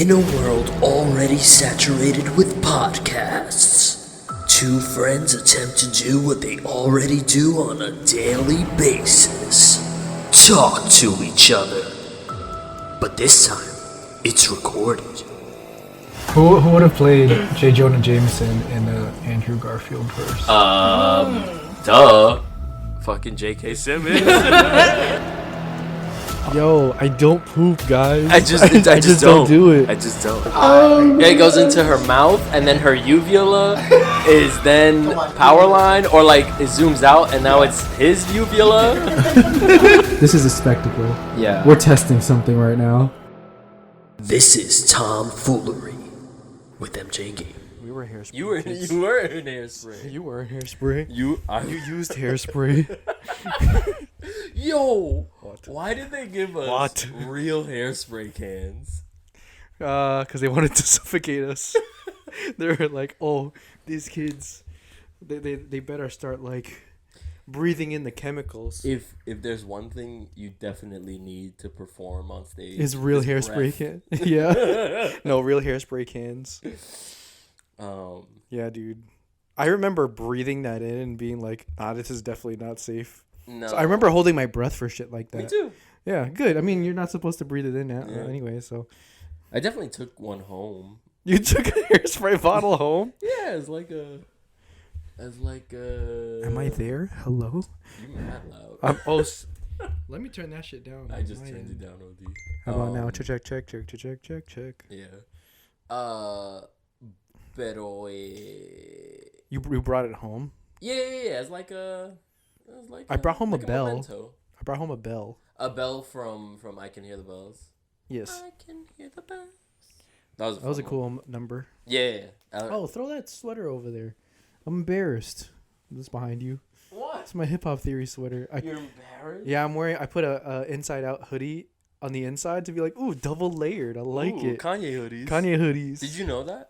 In a world already saturated with podcasts, two friends attempt to do what they already do on a daily basis. Talk to each other. But this time, it's recorded. Who would have played J. Jonah Jameson in the Andrew Garfield verse? Duh. Fucking J.K. Simmons. Yo, I don't poop, guys. I just don't do it. I just don't. Yeah, it goes into her mouth, and then her uvula is then power line, or like it zooms out, and now it's his uvula. This is a spectacle. Yeah. We're testing something right now. This is Tomfoolery with MJ Game. We were hairspray. You were in hairspray. You were hairspray. You used hairspray. Yo. What? Why did they give us real hairspray cans? Because they wanted to suffocate us. They were like, oh, these kids, they better start like breathing in the chemicals. If there's one thing you definitely need to perform on stage, Is real hairspray can. Yeah. No, real hairspray cans. Yeah, dude. I remember breathing that in and being like, this is definitely not safe. No. So I remember holding my breath for shit like that. Me too. Yeah, good. I mean, you're not supposed to breathe it in anyway, so. I definitely took one home. You took a hairspray bottle home? Yeah, as like a. Am I there? Hello? You mad loud. Let me turn that shit down. I just turned it down, OD. How about now? Check. Pero You brought it home? yeah. It's like a. I brought home like a bell. memento. I brought home a bell. A bell from I Can Hear the Bells. Yes. I can hear the bells. That was A cool number. Yeah. Throw that sweater over there. I'm embarrassed. This behind you. What? It's my hip hop theory sweater. You're embarrassed? Yeah, I'm wearing. I put a inside out hoodie on the inside to be like, ooh, double layered. I like it. Kanye hoodies. Kanye hoodies. Did you know that?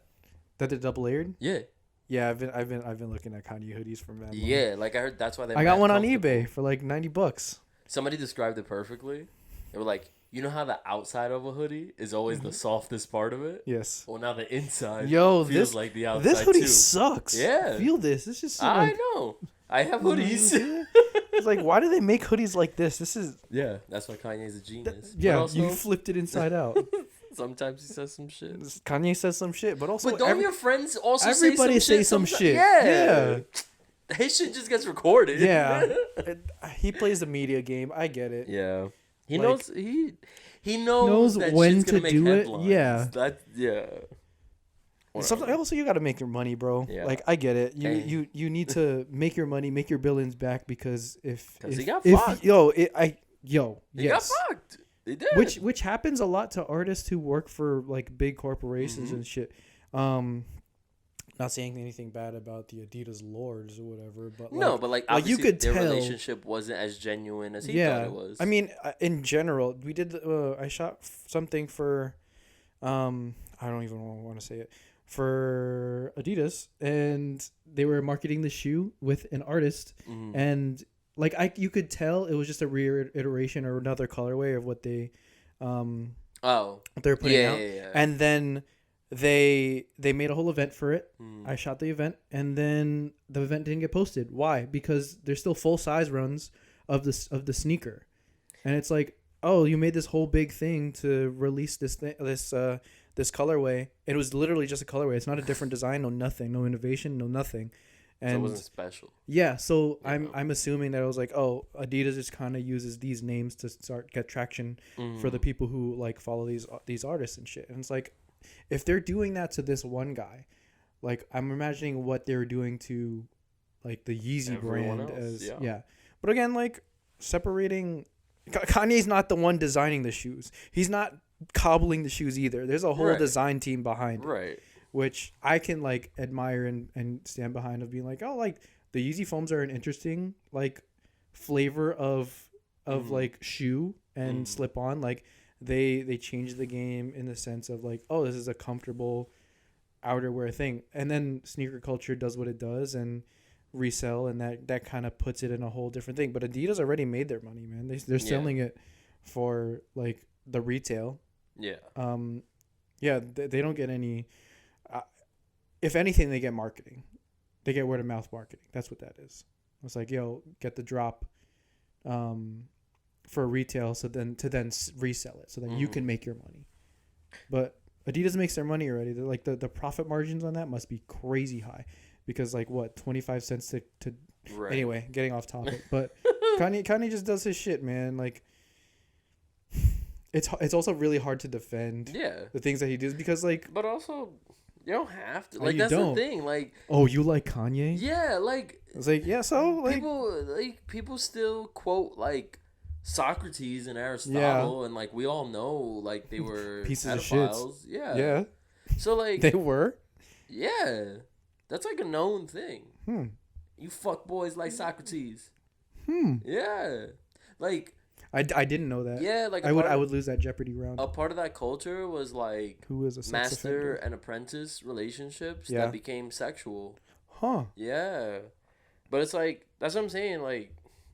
That they're double layered? Yeah. Yeah, I've been looking at Kanye hoodies from that. Yeah, like I heard that's why they. I got one on eBay for like $90. Somebody described it perfectly. They were like, you know how the outside of a hoodie is always the softest part of it? Yes. Well, now the inside feels like the outside this hoodie too. sucks. Yeah. Feel this. This is so I know. I have hoodies. It's like, why do they make hoodies like this? This is Yeah, that's why Kanye's a genius. yeah. Also, You flipped it inside out. sometimes he says some shit. Kanye says some shit, but also But don't your friends also everybody say some shit? Yeah. His shit just gets recorded. Yeah. He plays the media game. I get it. Yeah. He Like, knows he knows that when shit's gonna to make do it. headlines. Yeah. Yeah. Sometimes also you got to make your money, bro. Yeah. Like I get it. Hey. You need to make your money, make your billions back because if he got if fucked. he He got fucked. He did. which happens a lot to artists who work for like big corporations and shit. Not saying anything bad about the Adidas lords or whatever, but no, but like you obviously could their tell relationship wasn't as genuine as he thought it was. I mean, in general, we did. I shot something for, I don't even want to say it, for Adidas, and they were marketing the shoe with an artist, and like you could tell it was just a reiteration or another colorway of what they, what they're putting out, and then they made a whole event for it. I shot the event, and then the event didn't get posted. Why? Because there's still full size runs of the sneaker, and it's like, oh, you made this whole big thing to release this colorway. It was literally just a colorway. It's not a different design, no nothing, no innovation, no nothing. And so it wasn't special. Yeah, so I'm assuming that it was like, oh, Adidas just kind of uses these names to get traction for the people who like follow these artists and shit. And it's like, if they're doing that to this one guy, like I'm imagining what they're doing to like the Yeezy Everyone brand else, as yeah. But again, like separating Kanye's not the one designing the shoes. He's not cobbling the shoes either. There's a whole design team behind it. Right. Which I can like admire and stand behind of being like, oh, like the Yeezy foams are an interesting like flavor of like shoe and slip on. Like they changed the game in the sense of like, oh, this is a comfortable outerwear thing. And then sneaker culture does what it does and resell, and that kind of puts it in a whole different thing. But Adidas already made their money, man. They're selling it for like the retail. Yeah. Yeah, they don't get any. If anything, they get marketing. They get word of mouth marketing. That's what that is. It's like, yo, get the drop, for retail, so then resell it, so then you can make your money. But Adidas makes their money already. They're like the profit margins on that must be crazy high, because like what 25 cents to Right. Anyway, getting off topic, but Kanye just does his shit, man. Like it's also really hard to defend the things that he does, because like, but also you don't have to. Oh, Like you that's don't. the thing. Like, oh, you like Kanye? yeah, like It's like, yeah, so like people still quote like Socrates and Aristotle, and like we all know like they were pieces of pedophiles. shits. Yeah. Yeah, So like they were. yeah, that's like a known thing. Hmm. You fuck boys like Socrates. Hmm. Yeah. Like I didn't know that. yeah, like I would lose that Jeopardy round. a part of that culture was like Who is a sex master offender? and apprentice relationships Yeah. that became sexual. Huh. Yeah. But it's like that's what I'm saying, like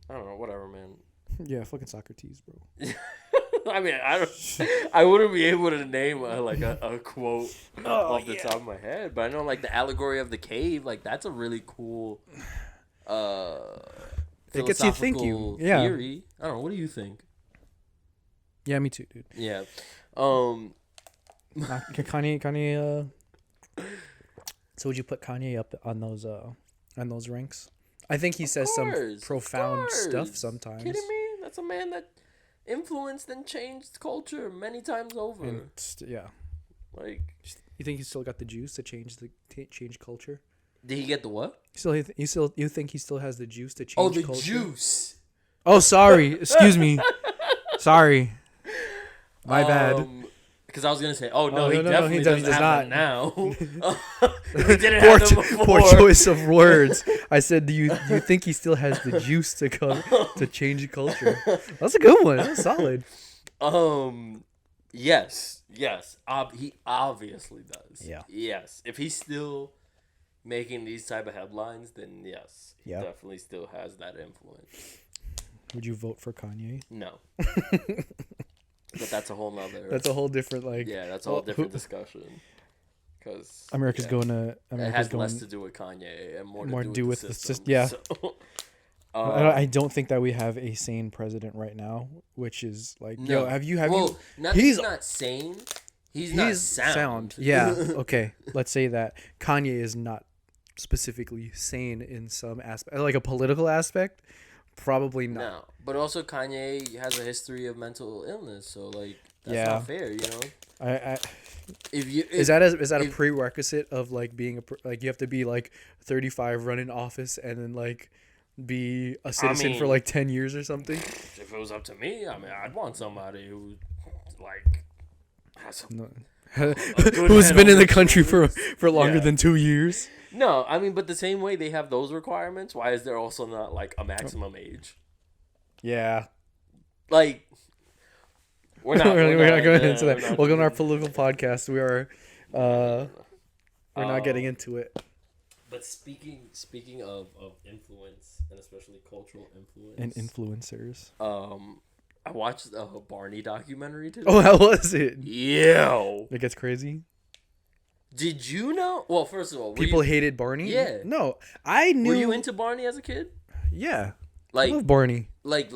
I don't know, whatever, man. Yeah, fucking Socrates, bro. I mean, I wouldn't be able to name a quote off the top of my head, but I know like the allegory of the cave, like that's a really cool It gets you thinking. philosophical Yeah. theory. I don't know, what do you think? Yeah, me too, dude. Yeah. Kanye. So would you put Kanye up on those ranks? I think he says some profound stuff sometimes. Kidding me? That's a man that influenced and changed culture many times over. And yeah, Like, you think he still got the juice to change culture? did he get the what? You think he still has the juice to change Oh, the culture? juice. Oh, sorry. Excuse me. Sorry. My bad. Because I was gonna say, oh no, Oh, he no, definitely he does does not not. now. He didn't have them before. Poor choice of words. I said, do you think he still has the juice to change culture? That's a good one. That's solid. Yes. He obviously does. Yeah. Yes. If he's still making these type of headlines, then yes, he Yeah. definitely still has that influence. Would you vote for Kanye? No. But that's a whole nother. That's a whole different that's a whole different discussion. Because America's going. It has less to do with Kanye and more to do with the system. Yeah. So, I don't think that we have a sane president right now, which is like, no. yo, have you? Not that he's not sane. He's not sound. Yeah. Okay. Let's say that Kanye is not specifically sane in some aspect, like a political aspect. Probably not. No, but also Kanye has a history of mental illness, so like that's Yeah. not fair, you know. Is that a prerequisite of like being like you have to be like 35, run in office, and then like be a citizen for like 10 years or something? If it was up to me, I mean, I'd want somebody who like has some Who's been in the country for longer than 2 years? No, I mean, but the same way they have those requirements, why is there also not like a maximum age? Yeah. Like we're not going into that. Welcome to our political podcast. We are we're not getting into it. But speaking of influence, and especially cultural influence And influencers. I watched a Barney documentary today. Oh, how was it? Yo. It gets crazy. Did you know? Well, first of all, People hated Barney? Yeah. No, I knew. Were you into Barney as a kid? Yeah. Like I love Barney. Like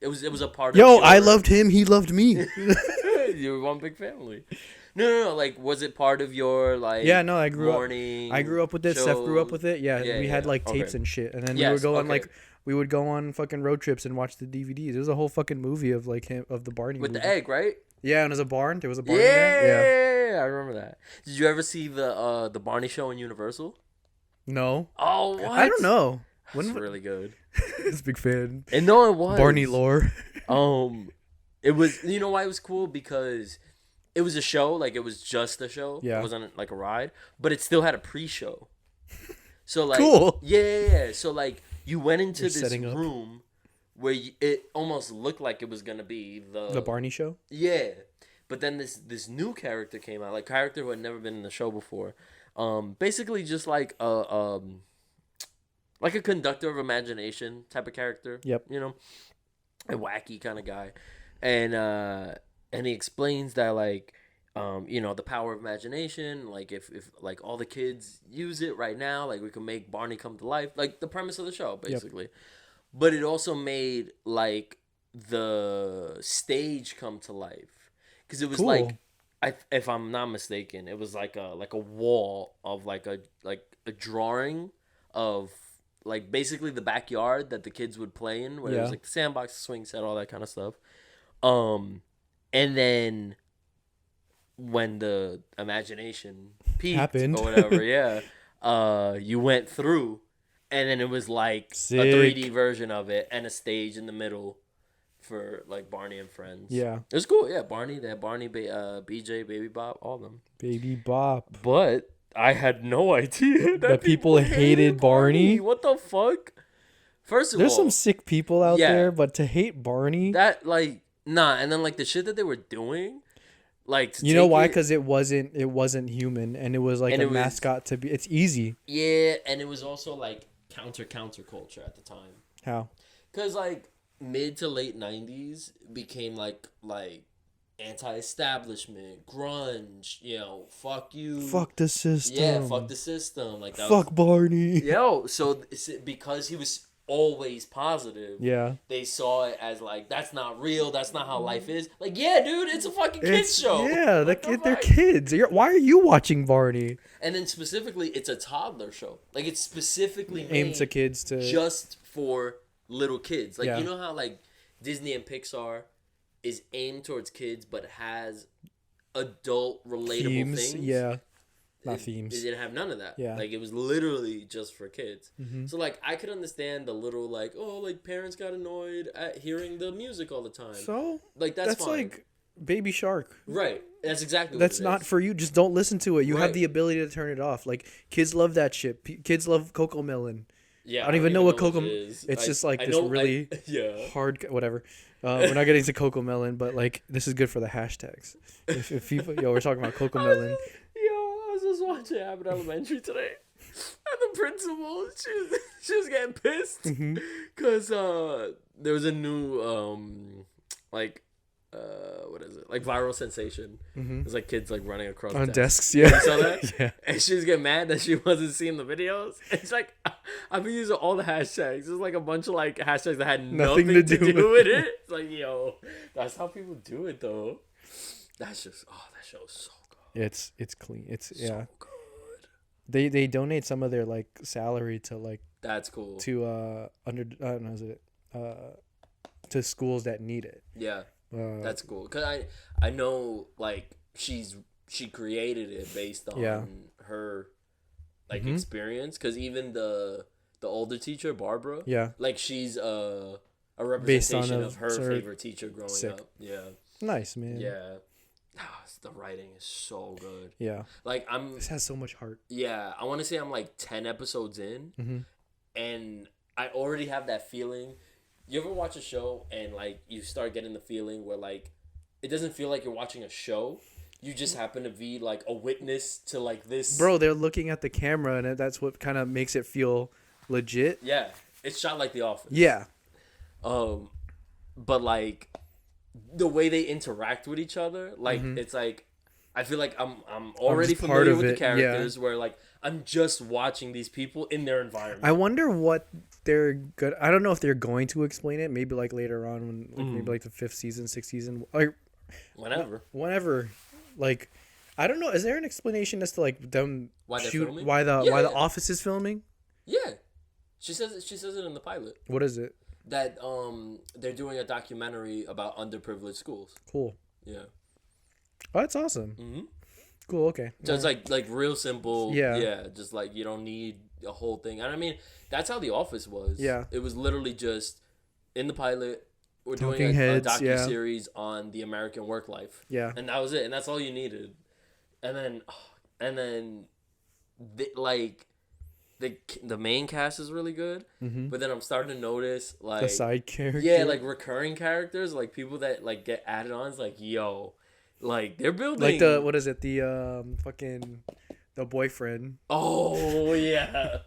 it was a part of Yo, your... I loved him. He loved me. You were one big family. No. Like, was it part of your like? Yeah, no, I grew up with it. shows? Seth grew up with it. Yeah, we had like okay. tapes and shit, and then Yes, we would go on fucking road trips and watch the DVDs. It was a whole fucking movie of like him of the Barney with movie. the egg, right? Yeah, and it was a barn. There was a barn. Yeah, I remember that. Did you ever see the Barney show in Universal? No. Oh, what? I don't know. It's really good. It's a big fan. And no, it was Barney lore. It was. You know why it was cool? Because it was a show. Like it was just a show. Yeah. It wasn't like a ride, but it still had a pre-show. So like, cool. Yeah. So like, you went into You're this setting up. room where it almost looked like it was gonna be the Barney show. Yeah, but then this new character came out, like character who had never been in the show before. Basically just like a conductor of imagination type of character. Yep. You know, a wacky kind of guy, and he explains that like the power of imagination. Like if like all the kids use it right now, like we can make Barney come to life. Like the premise of the show, basically. Yep. But it also made like the stage come to life, because it was like, if I'm not mistaken, it was like a wall of like a drawing of like basically the backyard that the kids would play in, where it was like the sandbox, the swing set, all that kind of stuff. And then when the imagination peaked happened or whatever, you went through, and then it was like Sick. A 3D version of it and a stage in the middle for like Barney and friends. Yeah, it was cool. Yeah, Barney, BJ, Baby Bop, all of them. Baby Bop. But I had no idea that people hated Barney. What the fuck? First of all, there's some sick people out there, but to hate Barney, that like nah. And then like the shit that they were doing, like you know why? Because it wasn't human, and it was like a mascot to be. It's easy. Yeah, and it was also like counter culture at the time. How? Because like mid to late 90s became like anti-establishment, grunge, fuck you, fuck the system. Yeah, fuck the system. Like that fuck Barney. So because he was always positive, they saw it as like, that's not real, that's not how life is. Like, yeah, dude, it's a fucking kids show. Yeah, they're kids. Why are you watching Barney? And then specifically, it's a toddler show. Like, it's specifically aimed to kids, just for little kids. Like, you know how like Disney and Pixar is aimed towards kids but has adult relatable things? Yeah. Not themes. It didn't have none of that. Yeah. Like, it was literally just for kids. Mm-hmm. So, like, I could understand the little, like, like, parents got annoyed at hearing the music all the time. So? Like, that's fine. Like Baby Shark. Right. That's exactly what That's not for you. Just don't listen to it. You have the ability to turn it off. Like, kids love that shit. Kids love Coco Melon. Yeah. I don't even know what Coco... It's just, like, this really hard... Whatever. We're not getting to Coco Melon, but, like, this is good for the hashtags. If people... we're talking about Coco Melon. I was just watching Abbott Elementary today, and the principal, she was getting pissed because there was a new what is it, like viral sensation. It's like kids like running across on desks. You saw that? Yeah. And she was getting mad that she wasn't seeing the videos. And she's like, I've been using all the hashtags. There's like a bunch of like hashtags that had nothing to do with it. It's like, that's how people do it though. That's just that show's so good. It's clean. It's so good. They donate some of their like salary to like, that's cool, to to schools that need it. Yeah. That's cool, because I know like she created it based on her like experience, because even the older teacher, Barbara, like she's a representation of her favorite teacher growing up. Nice, man. The writing is so good. Like this has so much heart. I want to say I'm like 10 episodes in, and I already have that feeling. You ever watch a show and like you start getting the feeling where like it doesn't feel like you're watching a show, you just happen to be like a witness to like this. Bro, they're looking at the camera, and that's what kind of makes it feel legit. Yeah, it's shot like The Office. Yeah. But like the way they interact with each other, like it's like I feel like I'm already familiar with the characters, where like I'm just watching these people in their environment. I wonder what they're good. I don't know if they're going to explain it. Maybe like later on, when like, maybe like the 5th season, 6th season, like whenever. Like, I don't know. Is there an explanation as to like them why the Office is filming? Yeah, she says it in the pilot. What is it? That they're doing a documentary about underprivileged schools. Cool. Yeah. Oh, that's awesome. Cool. Okay. So it's like real simple. Yeah. Just like you don't need a whole thing. And I mean, that's how The Office was. Yeah. It was literally just in the pilot, we're doing a docuseries on the American work life. Yeah. And that was it. And that's all you needed. And then the main cast is really good, but then I'm starting to notice like the side characters. Yeah, like recurring characters, like people that like get added on. It's like, yo, like they're building like the what is it, the fucking the boyfriend. Oh yeah.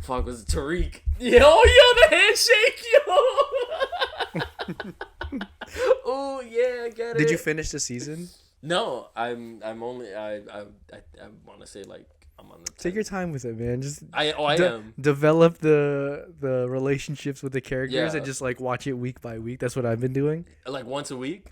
Fuck, was it Tariq? Yo, the handshake, yo. Oh yeah, I get it. Did you finish the season? No, I'm only I want to say like I'm on the 10th. Take your time with it, man. Just I am. develop the relationships with the characters Yeah. and just like watch it week by week. That's what I've been doing. Like once a week.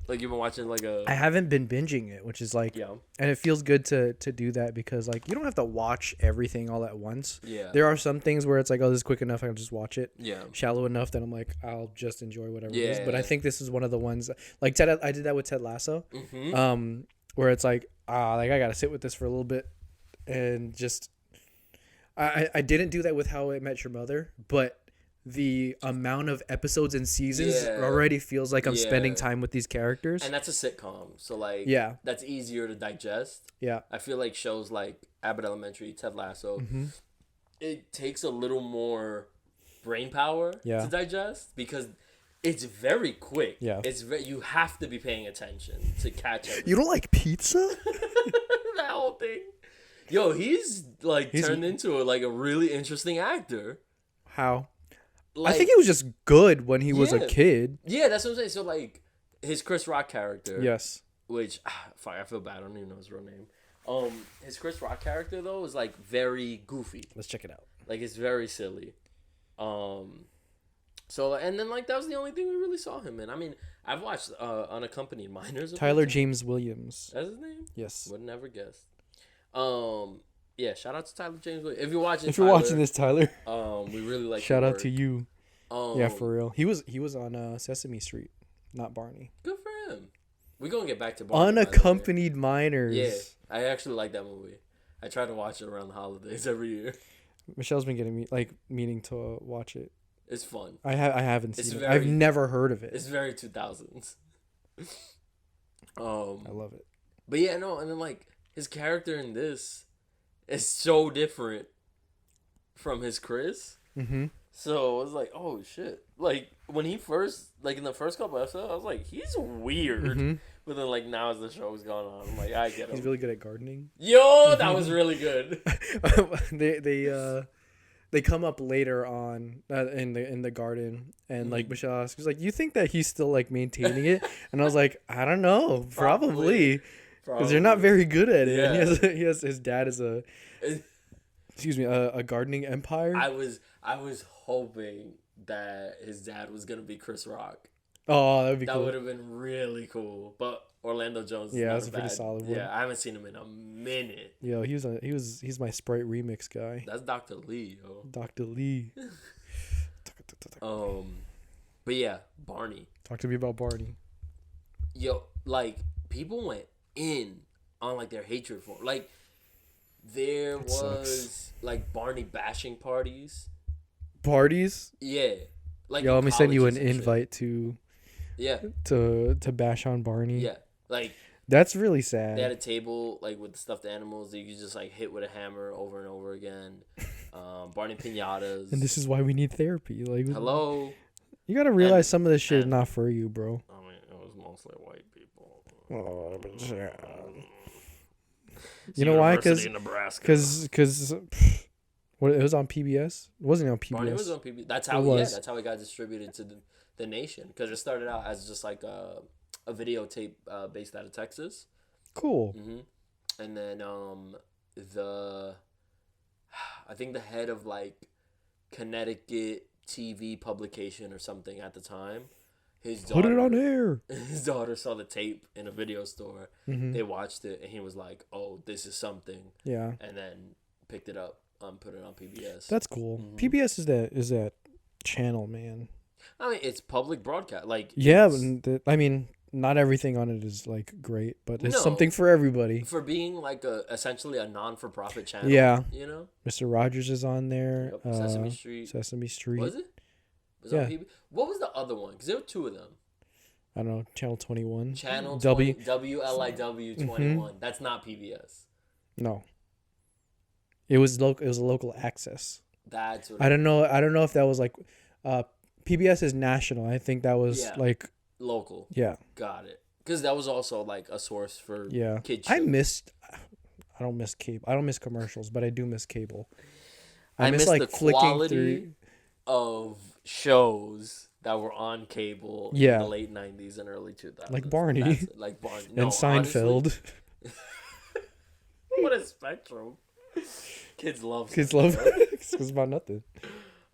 Like you've been watching like a. I haven't been binging it, which is like, Yeah. and it feels good to do that because like you don't have to watch everything all at once. Yeah. There are some things where it's like, oh, this is quick enough, I'll just watch it. Yeah. Shallow enough that I'm like, I'll just enjoy whatever it is. But I Yeah. think this is one of the ones like Ted. I did that with Ted Lasso, Mm-hmm. where it's like, like I gotta sit with this for a little bit, and just. I didn't do that with How I Met Your Mother, but the amount of episodes and seasons Yeah. already feels like I'm spending Yeah. time with these characters. And that's a sitcom, so like Yeah. that's easier to digest. Yeah. I feel like shows like Abbott Elementary, Ted Lasso, Mm-hmm. it takes a little more brain power Yeah. to digest because it's very quick. Yeah. You have to be paying attention to catch everything. You don't like pizza? That whole thing. Yo, he's turned into a really interesting actor. How? Like, I think he was just good when he was a Yeah. kid. Yeah, that's what I'm saying. So like his Chris Rock character. Yes. Which fuck, I feel bad. I don't even know his real name. His Chris Rock character though is like very goofy. Let's check it out. Like it's very silly. So and then like that was the only thing we really saw him in. I mean, I've watched Unaccompanied Minors. a Tyler bunch. James Williams. That's his name. Yes. Would never guess. Yeah. Shout out to Tyler James. If you're watching, If you're watching this, Tyler, we really like. shout your out work. to you. Yeah, for real. He was on Sesame Street, not Barney. Good for him. We're gonna get back to Barney, by the way. Unaccompanied Minors. Yeah, I actually like that movie. I try to watch it around the holidays every year. Michelle's been getting me meaning to watch it. It's fun. I haven't It's seen it. very- I've never heard of it. It's very 2000s. I love it. But yeah, no, and then like his character in this is so different from his Chris. Mm-hmm. So I was like, oh shit! Like when he first, like in the first couple episodes, I was like, he's weird. Mm-hmm. But then like now as the show's gone on, I'm like, I get him. He's really good at gardening. Yo, that was really good. They come up later on in the garden, and like Michelle asks, she's like, "You think that he's still like maintaining it?" And I was like, "I don't know, probably, because they're not very good at it." Yeah. And he has his dad is a gardening empire. I was hoping that his dad was gonna be Chris Rock. Oh, that would be That cool. would have been really cool. But Orlando Jones. Is Yeah, not that's a pretty solid one. Yeah, I haven't seen him in a minute. Yo, he's my Sprite remix guy, That's Dr. Lee, yo. Dr. Lee. But yeah, Barney. Talk to me about Barney. Yo, like people went in on like their hatred for him. Like there That was sucks. like Barney bashing parties. Parties? Yeah. Like Yo, in let me send you an colleges and shit. invite to Yeah. to bash on Barney. Yeah. Like That's really they had sad. a table like with stuffed animals that you could just like hit with a hammer over and over again. Barney pinatas. And this is why we need therapy. Like, Hello. you gotta realize some of this shit is and- not for you, bro. I mean, it was mostly white people. You know why? University of Nebraska. Because what, it was on PBS. It wasn't on PBS. Barney was on PBS. That's It how. was. Yeah, that's how it got distributed to the nation. Because it started out as just like a videotape based out of Texas. Cool. And then I think the head of like Connecticut TV publication or something at the time, his daughter, Put it on air. his daughter saw the tape in a video store. Mm-hmm. They watched it and he was like, "Oh, this is something," Yeah, and then picked it up, put it on PBS. that's cool. Mhm. PBS is that channel, man. I mean, it's public broadcast. Like Yeah, it's- I mean, not everything on it is like great, but it's No. something for everybody. for being like essentially a non-for-profit channel. Yeah. you know. Mr. Rogers is on there. Yep, Sesame Street. Sesame Street. Was it? Was Yeah. it on PBS? What was the other one? Because there were two of them. I don't know. Channel 21. Channel W. 20, WLIW 21. That's not PBS. No. It was local. It was a local access. That's what I don't know. I don't know if that was like, PBS is national. I think that was Yeah. like, local. yeah, Got it. Because that was also like a source for yeah. kids. I shows. missed. I don't miss cable. I don't miss commercials, but I do miss cable. I miss like the flicking quality through. of shows that were on cable Yeah. in the late 90s and early 2000s. Like Barney. Like Barney. And No, Seinfeld. honestly, what a spectrum. Kids love Kids love Seinfeld. it's about nothing.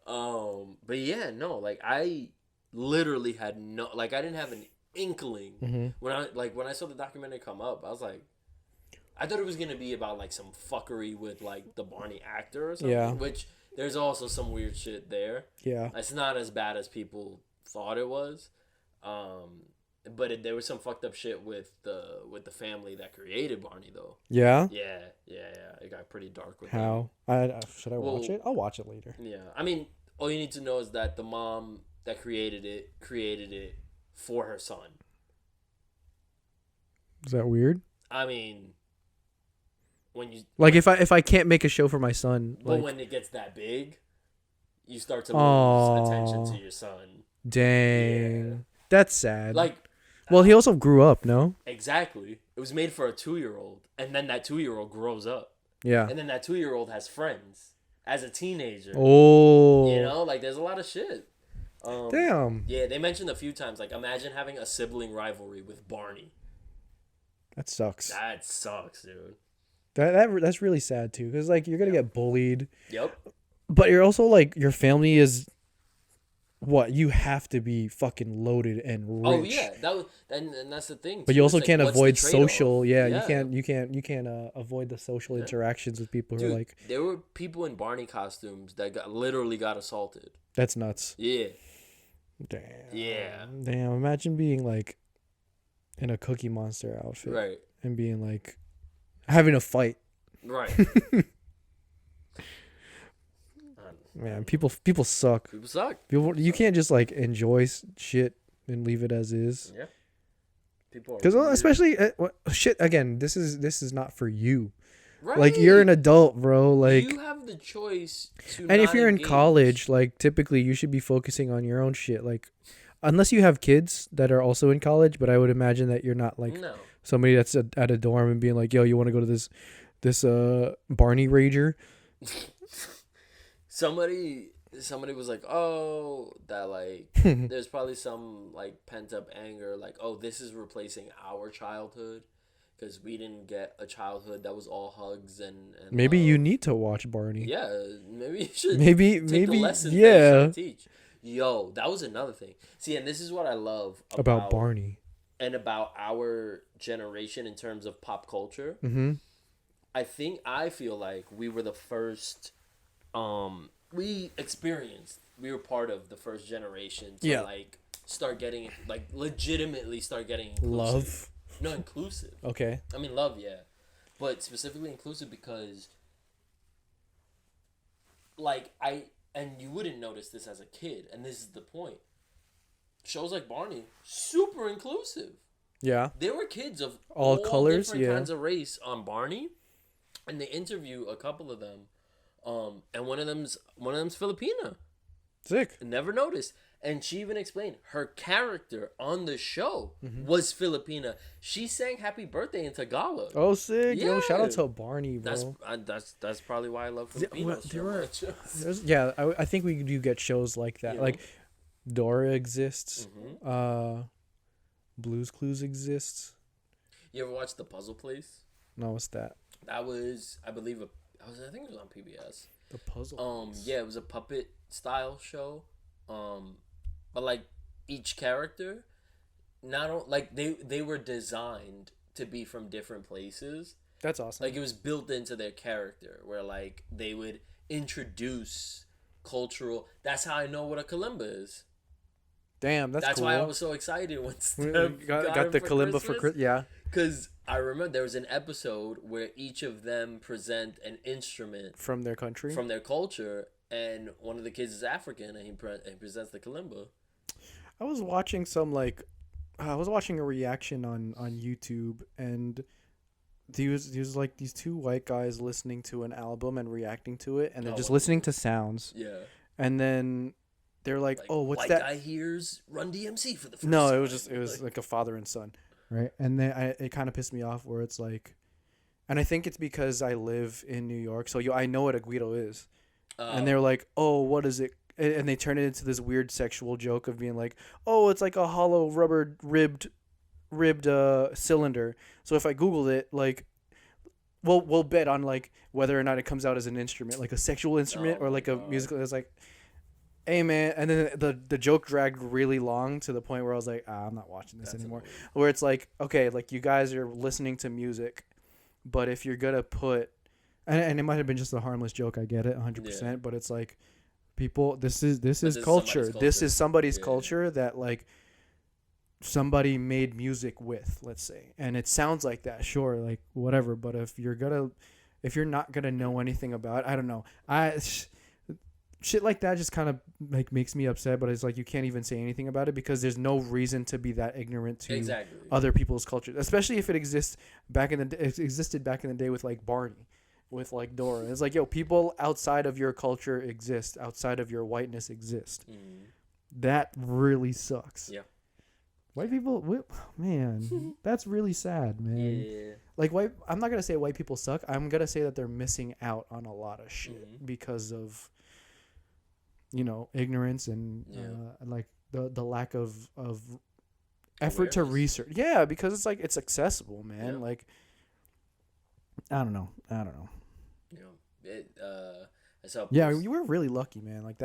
But yeah, no, like I literally had no, like I didn't have an inkling when I saw the documentary come up. I was like, I thought it was gonna be about like some fuckery with like the Barney actor or something. Yeah. Which there's also some weird shit there. Yeah. It's not as bad as people thought it was. But there was some fucked up shit with the family that created Barney though. Yeah? Yeah. It got pretty dark with How? Should I watch it? I'll watch it later. them. Yeah. I mean, all you need to know is that the mom that created it for her son. Is that weird? I mean, when you Like if I can't make a show for my son, but like when it gets that big, you start to lose attention to your son. dang. Yeah. That's sad. Like, well, he also grew up, no? exactly. It was made for a 2-year-old, and then that 2-year-old grows up, Yeah. and then that 2-year-old has friends as a teenager. Oh. You know, like there's a lot of shit. Damn. Yeah, they mentioned a few times, like imagine having a sibling rivalry with Barney. That sucks. That sucks, dude. That's really sad too, because like you're gonna get bullied, Yep. but you're also like your family is. What you have to be fucking loaded and rich. Oh yeah, and that's the thing. But too. you also It's like, can't what's the avoid trade-off? social. Yeah, Yeah. you can't avoid the social interactions with people who Dude, are like. there were people in Barney costumes that literally got assaulted. That's nuts. Yeah. Damn. Yeah. Damn. Imagine being like in a Cookie Monster outfit Right. and being like having a fight. Right. Man, people suck. People suck. You can't just like enjoy shit and leave it as is. Yeah. People. Because especially shit again. This is not for you. Right. Like you're an adult, bro. Like you have the choice to. and if not you're in engage. college, like typically you should be focusing on your own shit. Like unless you have kids that are also in college, but I would imagine that you're not like No. somebody that's at a dorm and being like, "Yo, you want to go to this Barney Rager?" Somebody was like, oh, that like there's probably some like pent up anger, like, oh, this is replacing our childhood because we didn't get a childhood that was all hugs and Maybe love. you need to watch Barney. Yeah, maybe you should Maybe take the lessons yeah. that you're trying to teach. Yo, that was another thing. See, and this is what I love About Barney and about our generation in terms of pop culture. Mm-hmm. I feel like we were the first. We were part of the first generation to like start getting like legitimately start getting inclusive. Love. No, inclusive. Okay. I mean love, yeah, but specifically inclusive because like and you wouldn't notice this as a kid, and this is the point. Shows like Barney, super inclusive. Yeah. There were kids of All colors, different yeah. kinds of race on Barney, and they interview a couple of them, and one of them's Filipina. Sick. Never noticed, and she even explained her character on the show was Filipina. She sang "Happy Birthday" in Tagalog. Oh, sick. Yo, Yeah. shout out to Barney, bro. That's probably why I love Filipinos so much. I think we do get shows like that. You Like Dora exists. Blue's Clues exists. You ever watch The Puzzle Place? No, what's that? That was, I believe, I think it was on PBS. The Puzzle. Yeah, it was a puppet style show. But like each character, like they were designed to be from different places. That's awesome. Like it was built into their character, where like they would introduce cultural. That's how I know what a kalimba is. Damn, that's cool. why I was so excited when Steph got the kalimba for Christmas. Christmas. Yeah. Because I remember there was an episode where each of them present an instrument From their country. from their culture, and one of the kids is African, and he presents the kalimba. I was watching a reaction on YouTube, and he was like these two white guys listening to an album and reacting to it, and they're just listening to sounds. Yeah. And then they're like, "Oh, what's white that?" guy hears Run DMC for the first No, time. it was like a father and son, right? And then it kind of pissed me off where it's like, and I think it's because I live in New York, so I know what a guido is, and they're like, "Oh, what is it?" and they turn it into this weird sexual joke of being like, oh, it's like a hollow rubber ribbed cylinder. So if I Googled it, like, we'll bet on like whether or not it comes out as an instrument, like a sexual instrument or like a musical. It's like, hey man, and then the joke dragged really long to the point where I was like, I'm not watching this anymore. Where it's like, okay, like you guys are listening to music, but if you're gonna put, and it might have been just a harmless joke, I get it 100%, but it's like, people, this is culture. This is somebody's culture that like somebody made music with, let's say, and it sounds like that, sure, like whatever. But if you're not gonna know anything about it, I don't know, shit like that just kind of like makes me upset. But it's like you can't even say anything about it because there's no reason to be that ignorant to other people's culture, especially if it existed back in the day with like Barney, with like Dora. It's like, yo, people outside of your culture exist, outside of your whiteness exist. That really sucks. Yeah. White people, man, that's really sad, man. Yeah. Like, I'm not gonna say white people suck. I'm gonna say that they're missing out on a lot of shit because of, ignorance and like the lack of effort to research. Yeah, because it's like it's accessible, man. Yeah. Like, I don't know. Yeah, you were really lucky, man. Like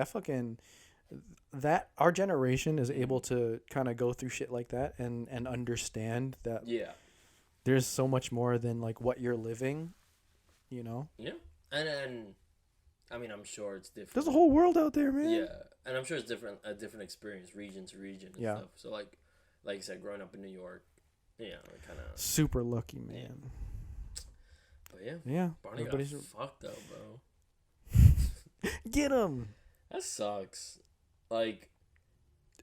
that our generation is able to kind of go through shit like that and understand that there's so much more than like what you're living, Yeah. And I mean, I'm sure it's different. There's a whole world out there, man. Yeah. And I'm sure it's a different experience, region to region and stuff. So like you said, growing up in New York, kind of super lucky, man. Yeah. But yeah. Barney got fucked up, bro. Get him. That sucks. Like,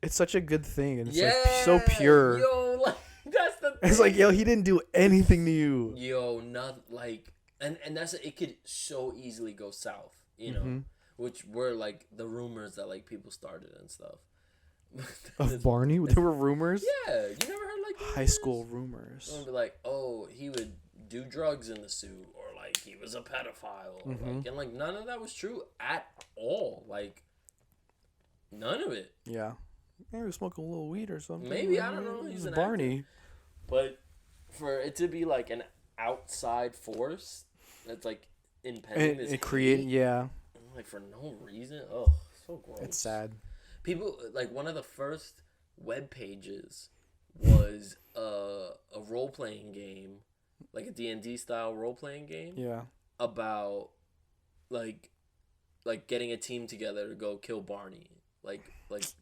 it's such a good thing, and it's like so pure. Yo, like that's the thing. It's like, yo, he didn't do anything to you. Yo, not like, and that's it. Could so easily go south, which were like the rumors that like people started and stuff. Of Barney, there were rumors. Yeah, you never heard like high school rumors. Someone be like, oh, he would do drugs in the suit, or like he was a pedophile, or like, and like none of that was true at all. Like. None of it. Yeah. Maybe smoking a little weed or something. Maybe, I don't know. He's an Barney. Actor. But for it to be like an outside force that's like impending this creating, like for no reason. Oh, so gross. It's sad. People, like one of the first web pages was a role-playing game, like a D&D style role-playing game. Yeah. About like getting a team together to go kill Barney. Like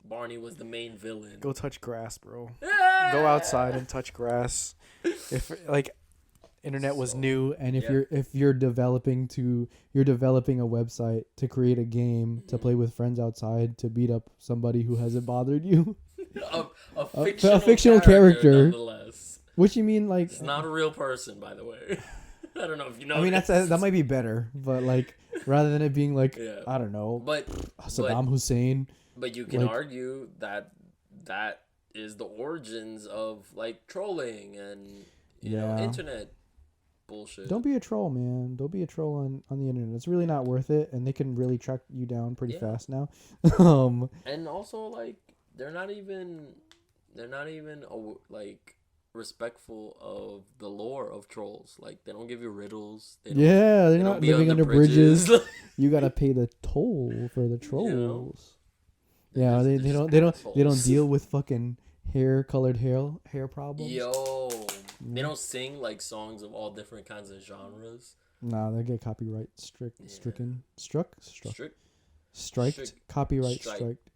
Barney was the main villain. Go touch grass, bro. Yeah! Go outside and touch grass. If like internet was new, and if you're developing a website to create a game to play with friends outside to beat up somebody who hasn't bothered you. a fictional character nonetheless. What you mean, like? It's not a real person, by the way. I don't know if you know. I mean, that might be better, but like rather than it being like I don't know, but Saddam Hussein. But you can argue that is the origins of like trolling and you know internet bullshit. Don't be a troll, man. Don't be a troll on the internet. It's really not worth it, and they can really track you down pretty fast now. And also like they're not even like respectful of the lore of trolls. Like they don't give you riddles. They're not living under bridges. You gotta pay the toll for the trolls. You know? They don't deal with fucking hair problems. Yo, they don't sing like songs of all different kinds of genres. Nah, they get copyright stricken. Striked. Copyright striked.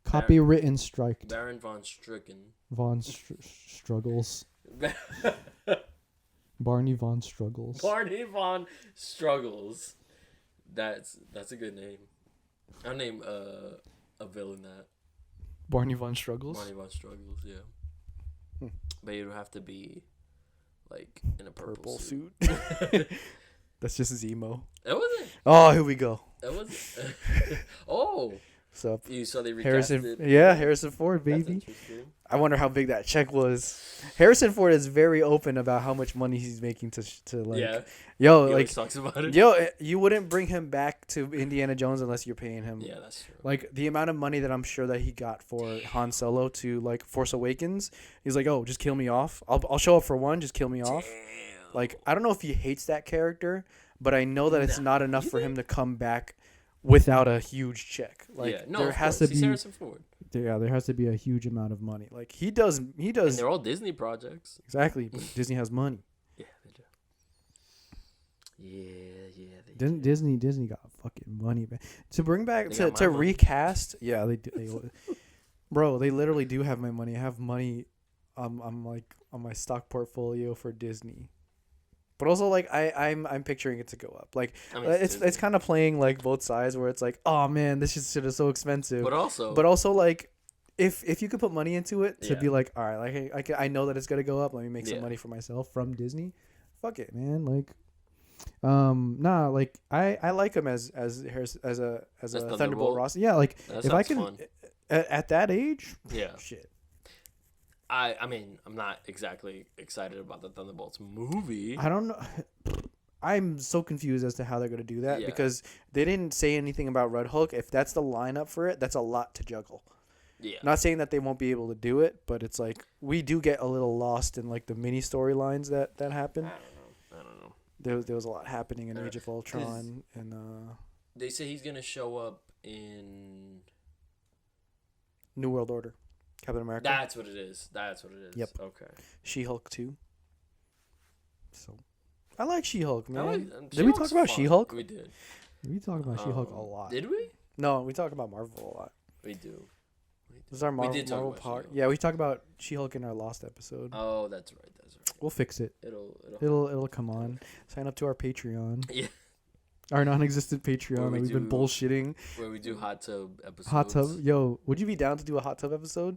Copywritten striked. Baron von Stricken. Struggles. Barney von Struggles. Barney von Struggles. That's a good name. I'll name a villain that. Barney von Struggles? Barney von Struggles, yeah. But it would have to be like in a purple suit. That's just his emo. It wasn't. Oh, here we go. That was. Oh. What's up? You saw they recast it. Yeah, Harrison Ford, baby. I wonder how big that check was. Harrison Ford is very open about how much money he's making to like. Yeah. Yo, He like always talks about it. yo, you wouldn't bring him back to Indiana Jones unless you're paying him. Yeah, that's true. Like the amount of money that I'm sure that he got for Han Solo to like Force Awakens, he's like, oh, just kill me off. I'll show up for one, just kill me off. Like I don't know if he hates that character, but I know that it's not enough for him to come back without a huge check. Like yeah, no, there of has course. to He's be Harrison Ford. there has to be a huge amount of money. Like he does And they're all Disney projects. exactly, but Disney has money. Yeah, they do. Yeah, they Disney got fucking money, man. To bring back They to got my money. recast, yeah, they do. Bro, they literally do have my money. I have money, I'm like on my stock portfolio for Disney. But also, like I'm picturing it to go up. Like I mean, it's kind of playing like both sides, where it's like, oh man, this shit is so expensive. But also, like, if you could put money into it to Yeah. be like, all right, like hey, I know that it's gonna go up. Let me make some Yeah. money for myself from Disney. Fuck it, man. Like, nah, like I like him as a Thunderbolt Thunderbolt? Ross. Yeah, like that if I sounds can fun. at that age, Yeah. shit. I mean, I'm not exactly excited about the Thunderbolts movie. I don't know. I'm so confused as to how they're gonna do that Yeah. because they didn't say anything about Red Hulk. If that's the lineup for it, that's a lot to juggle. Yeah. Not saying that they won't be able to do it, but it's like we do get a little lost in like the mini storylines that happen. I don't know. There was a lot happening in Age of Ultron and They say he's gonna show up in. New World Order, Captain America, That's what it is. Yep. Okay. She-Hulk 2. So I like She-Hulk, man. I Did we She-Hulk's talk about fun. She-Hulk? We did. We talk about She-Hulk a lot. Did we? No, we talk about Marvel a lot. We do. This is our Marvel, did talk Marvel about part. She-Hulk. Yeah, we talked about She-Hulk in our last episode. Oh, that's right. We'll fix it. It'll It'll come on. Sign up to our Patreon. Yeah. Our non-existent Patreon Where that we we've been do- bullshitting. where we do hot tub episodes. Hot tub. Yo, would you be down to do a hot tub episode?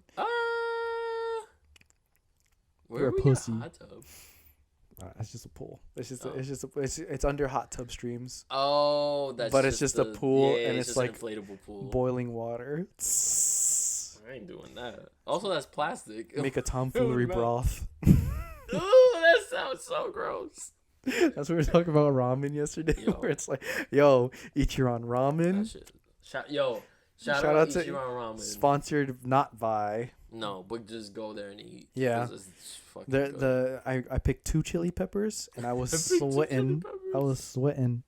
Where You're a we get pussy. hot tub? It's just a pool. Oh. It's under hot tub streams. Oh, that's. But it's just a pool, yeah, and it's just like an inflatable pool. Boiling water. I ain't doing that. Also, that's plastic. Make a tomfoolery no. broth. Ooh, that sounds so gross. That's what we were talking about ramen yesterday. Yo. Where it's like, yo, Ichiran ramen. That shit. Shout Shout out out to to- Ichiran Ramen. Sponsored not by. No, but just go there and eat. Yeah. 'cause it's fucking good. I picked 2 chili peppers and I was I picked 2 chili sweating. I peppers. was sweating.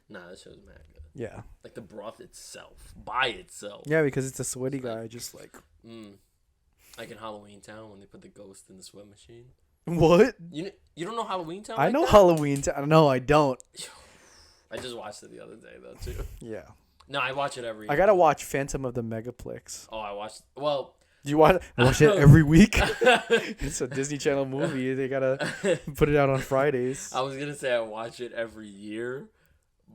Nah, that shit was mad good. Yeah. Like the broth itself, by itself. Yeah, because it's a sweaty guy. Just like Like in Halloween Town when they put the ghost in the sweat machine. what? You don't know Halloween Town? I like know that? Halloween. No, I don't. I just watched it the other day though too. Yeah. No, I watch it every. I gotta watch Phantom of the Megaplex. Oh, I watched. Well, Do you watch? I watch it every week. It's a Disney Channel movie. They gotta put it out on Fridays. I was gonna say I watch it every year,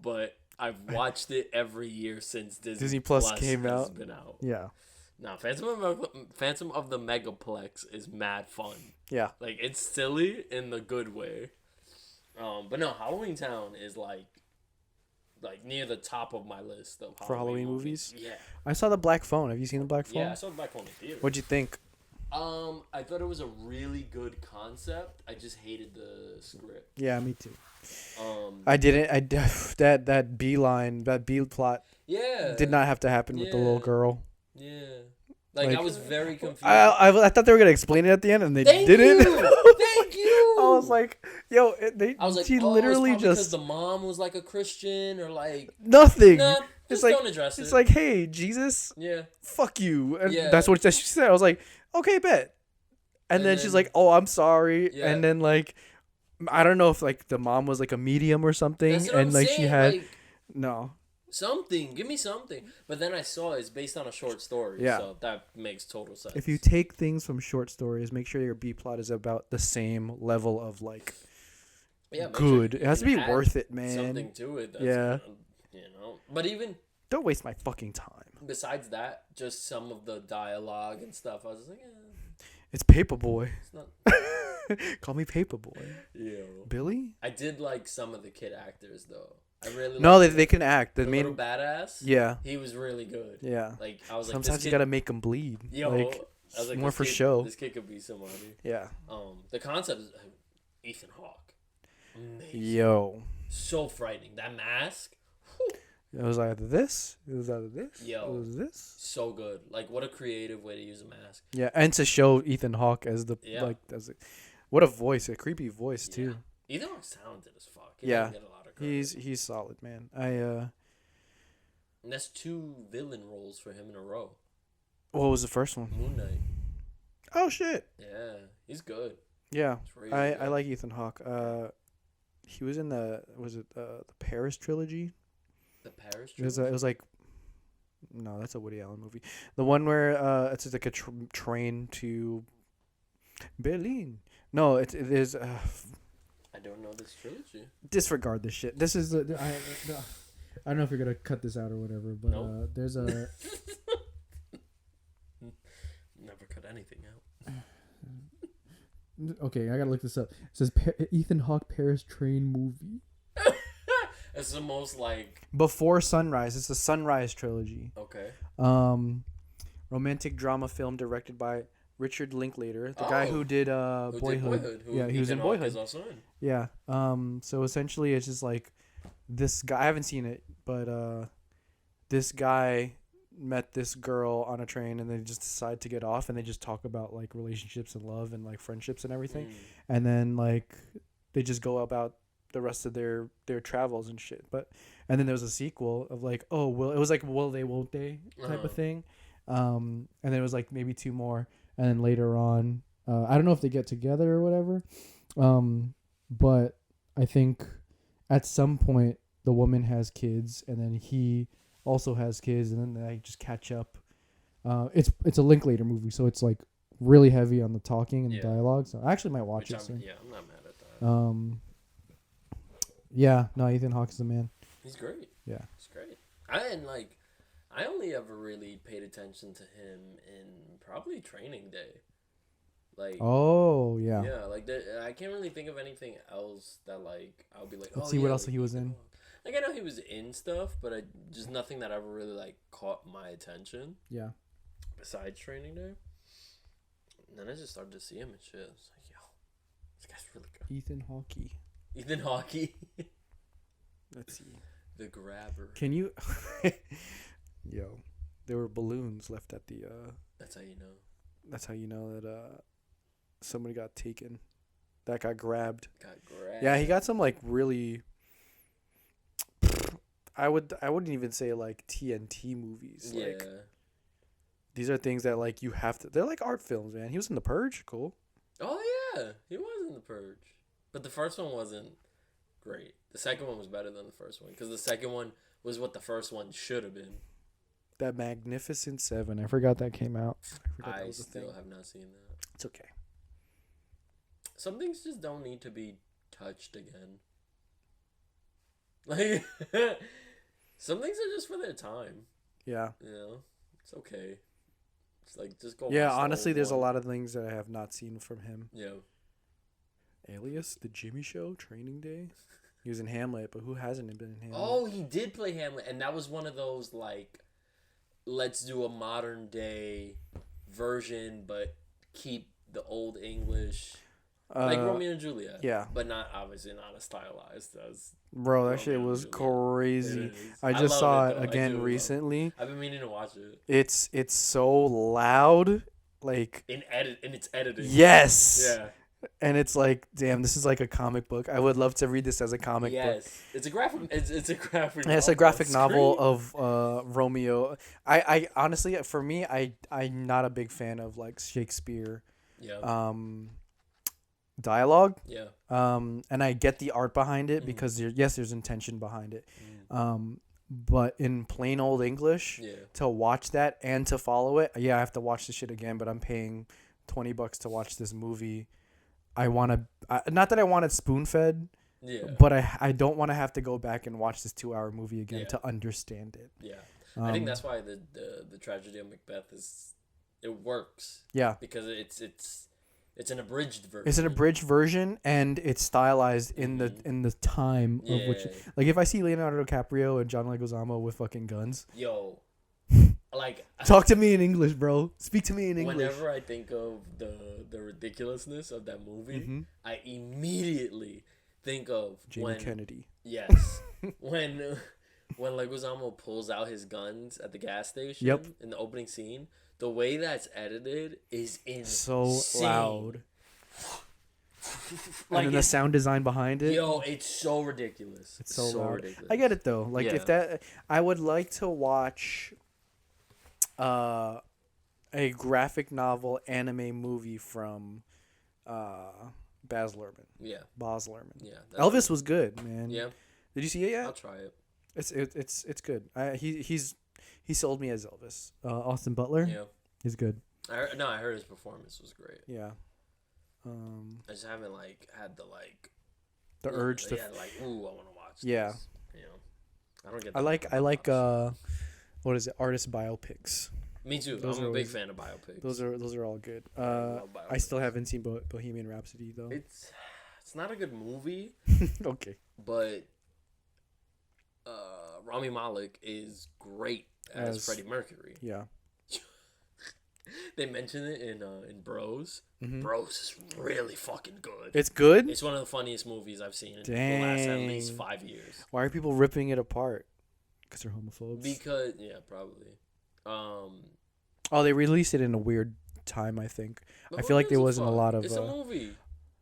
but I've watched it every year since Disney Plus came has out. Been out. Yeah. Now, Phantom of the Megaplex is mad fun. Yeah. Like it's silly in the good way. But no, Halloween Town is like near the top of my list of For Halloween movies? Yeah. I saw the Black Phone. Have you seen the Black Phone? Yeah, I saw the Black Phone in theater. What'd you think? I thought it was a really good concept. I just hated the script. Yeah, me too. Um, I didn't. That B line, that B plot yeah. did not have to happen with the little Yeah. girl. Yeah. Like I was very confused. I thought they were gonna explain it at the end, and they Thank didn't. you. Thank you. I was like, yo, I was like, she oh, literally it's probably just because the mom was like a Christian or like nothing. nah, It's just like don't address it. it's like, hey, Jesus, yeah. fuck you, and Yeah. that's what she said. I was like, okay, bet. And then she's then- like, oh, I'm sorry, Yeah. and then like, I don't know if like the mom was like a medium or something, That's what and I'm like saying. she had like, no. something. Give me something. But then I saw it's based on a short story. Yeah. So that makes total sense. If you take things from short stories, make sure your B plot is about the same level of like make good. sure It has to you be add worth it, man. Something to it. That's Yeah. But even Don't waste my fucking time. besides that, just some of the dialogue and stuff, I was like, It's Paperboy. it's not. Call me Paperboy. Yeah. Billy? I did like some of the kid actors though. I really No, liked they can act. The the main little badass. Yeah. He was really good. Yeah. Like I was like, Sometimes this you kid, gotta make them bleed. yo, Like I was like, more this for kid, show. This kid could be somebody. Yeah. The concept is Ethan Hawke. Amazing. Yo. So frightening. That mask. Whew. It was either this. It was either this. Yo. It was this. So good. Like, what a creative way to use a mask. Yeah, and to show Ethan Hawke as the what a voice, a creepy voice too. Ethan Hawke's talented as fuck. He Yeah. doesn't get a lot of credit. He's solid, man. And that's 2 villain roles for him in a row. What was the first one? Moon Knight. Oh shit. Yeah, he's good. Yeah. He's really I good. like Ethan Hawke. He was in the Paris trilogy? The Paris It was trilogy? like no, that's a Woody Allen movie. The one where it's just like a train to Berlin. No, it is. I don't know this trilogy. Disregard this shit. This is I don't know if you're gonna cut this out or whatever, but Nope. there's a Never cut anything out. okay. I gotta look this up. It says Ethan Hawke Paris train movie. It's the most like Before Sunrise. It's the Sunrise trilogy. okay. Romantic drama film directed by Richard Linklater, the guy Oh. who did Who did Boyhood. Who Yeah, he was in Ethan Hawke Boyhood. is also in. Yeah. So essentially, it's just like this guy. I haven't seen it, but this guy met this girl on a train, and they just decide to get off, and they just talk about like relationships and love and like friendships and everything, and then like they just go about the rest of their travels and shit. And then there was a sequel of like, oh well, it was like will they won't they type of thing, and then it was like maybe 2 more, and then later on, I don't know if they get together or whatever, but I think at some point the woman has kids, and then he also has kids, and then they just catch up. It's a Linklater movie, so it's like really heavy on the talking and the dialogue. So I actually might watch it soon. Yeah, I'm not mad at that. Yeah, no, Ethan Hawke is the man. He's great. Yeah, He's great. I only ever really paid attention to him in probably Training Day. Like oh yeah. yeah, like I can't really think of anything else that like I'll be like. Let's see what else he was in. Like I know he was in stuff, but just nothing that ever really like caught my attention. Yeah. Besides Training Day. And then I just started to see him and shit. I was like, yo, this guy's really good. Ethan Hawke. Ethan Hawke. Let's see. The Grabber. Can you? Yo, there were balloons left at the. That's how you know. That's how you know that somebody got taken. That got grabbed. Got grabbed. Yeah, he got some like really. I wouldn't even say like TNT movies. Yeah. Like these are things that like you have to. They're like art films, man. He was in The Purge. Cool. Oh yeah, he was in The Purge, but the first one wasn't great. The second one was better than the first one because the second one was what the first one should have been. That Magnificent Seven. I forgot that came out. I still have not seen that. It's okay. Some things just don't need to be touched again. Like some things are just for their time. Yeah. You know, it's okay. It's like just go. Yeah, watch the honestly, old there's a one. lot of things that I have not seen from him. Yeah. Alias, The Jimmy Show, Training Day. He was in Hamlet, but who hasn't been in Hamlet? Oh, he did play Hamlet, and that was one of those like, let's do a modern day version, but keep the old English, like Romeo and Juliet. yeah. but not obviously not as stylized as. Bro, that Romeo shit and was Juliet. crazy. It is. I just love saw it, it though. I do again love it. recently. I've been meaning to watch it. It's so loud, like In its editing. yes. Yeah. And it's like, damn, this is like a comic book. I would love to read this as a comic book. Yes, it's a graphic. It's a graphic. Yeah, it's a graphic novel of Romeo. I honestly, for me, I'm not a big fan of like Shakespeare Yeah. dialogue. Yeah. And I get the art behind it Mhm. because there's intention behind it. Mm. But in plain old English, Yeah. to watch that and to follow it, yeah, I have to watch this shit again. But I'm paying $20 to watch this movie. I want to, not that I want it spoon fed, Yeah. but I don't want to have to go back and watch this 2-hour movie again Yeah. to understand it. Yeah. I think that's why the tragedy of Macbeth it works Yeah. because it's an abridged version. It's an abridged version, and it's stylized in Mhm. the time Yeah. of which, like, if I see Leonardo DiCaprio and John Leguizamo with fucking guns, Yo. like Talk to me in English, bro. Speak to me in English. whenever I think of the ridiculousness of that movie, I immediately think of Jamie Kennedy. Yes, when Leguizamo pulls out his guns at the gas station in the opening scene. The way that's edited is insane. So loud. Like, and then the sound design behind it. Yo, it's so ridiculous. It's so loud. Ridiculous. I get it though. Like if that, I would like to watch a graphic novel anime movie from Baz Luhrmann. Yeah. Baz Luhrmann. Yeah. Elvis was good, man. Yeah. Did you see it yet? I'll try it. It's good. He sold me as Elvis. Austin Butler. Yeah. He's good. I heard his performance was great. Yeah. I just haven't had the urge to. Yeah, ooh, I want to watch. Yeah. This. You know, I don't get. I like what is it? Artist biopics. Me too. I'm a big fan of biopics. Those are all good. I still haven't seen Bohemian Rhapsody though. It's not a good movie. Okay. But Rami Malek is great as Freddie Mercury. Yeah. They mention it in Bros. Bros is really fucking good. It's good? It's one of the funniest movies I've seen in the last at least 5 years. Why are people ripping it apart? Because they're homophobes? Because, yeah, probably. Oh, they released it in a weird time, I think. I feel like there wasn't a lot of... It's a movie.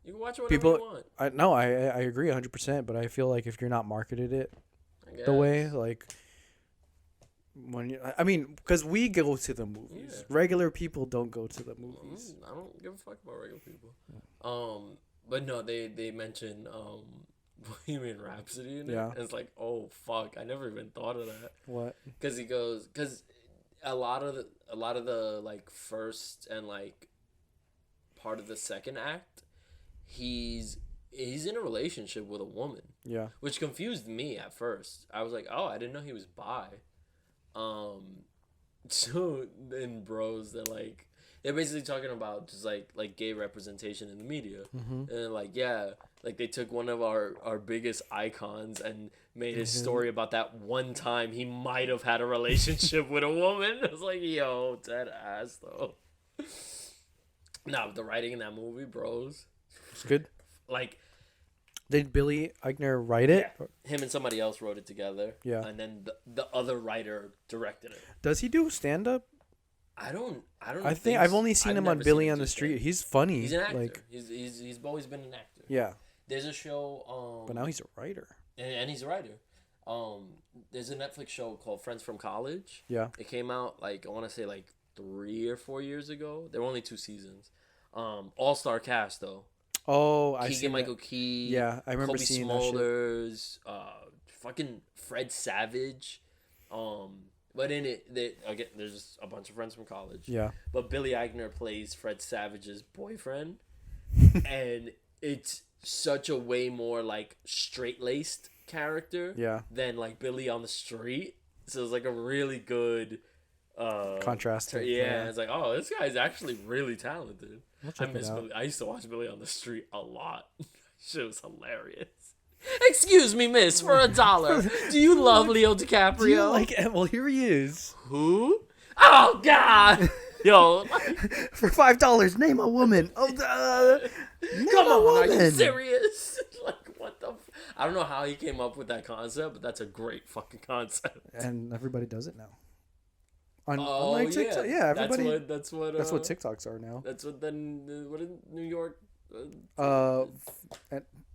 You can watch it whenever you want. I agree 100%, but I feel like if you're not marketed it the way, like... because we go to the movies. Yeah. Regular people don't go to the movies. I don't give a fuck about regular people. Yeah. But no, they mention Bohemian Rhapsody in it. Yeah. And it's like, oh fuck, I never even thought of that. What? Because a lot of the first and part of the second act, he's in a relationship with a woman. Yeah. Which confused me at first. I was like, oh, I didn't know he was bi. So in Bros, they're basically talking about just gay representation in the media, and they took one of our biggest icons and made his story about that one time he might have had a relationship with a woman. I was like, yo, dead ass though. Nah, the writing in that movie, Bros, it's good. Did Billy Eichner write it? Yeah. Him and somebody else wrote it together. Yeah. And then the other writer directed it. Does he do stand up? I don't I think I've only seen him on Billy on the Street. He's funny. He's an actor. He's always been an actor. Yeah. There's a show but now he's a writer. And he's a writer. There's a Netflix show called Friends from College. Yeah. It came out I want to say 3 or 4 years ago. There were only 2 seasons. All-star cast though. Oh, I see. Keegan-Michael Key. Yeah, I remember Kobe seeing Smulders, fucking Fred Savage. But in it, there's just a bunch of friends from college. Yeah. But Billy Eichner plays Fred Savage's boyfriend, and it's such a way more straight-laced character. Yeah. Than Billy on the Street. So it's a really good. Contrast. Yeah, it's oh, this guy's actually really talented. I miss Billy. I used to watch Billy on the Street a lot. Shit was hilarious. Excuse me, miss, for $1. Do you love Leo DiCaprio? Well, here he is. Who? Oh God! Yo, for $5, name a woman. Oh, come on, are you serious? What the? I don't know how he came up with that concept, but that's a great fucking concept. And everybody does it now. On TikTok, yeah, everybody. That's what TikToks are now. That's what what in New York.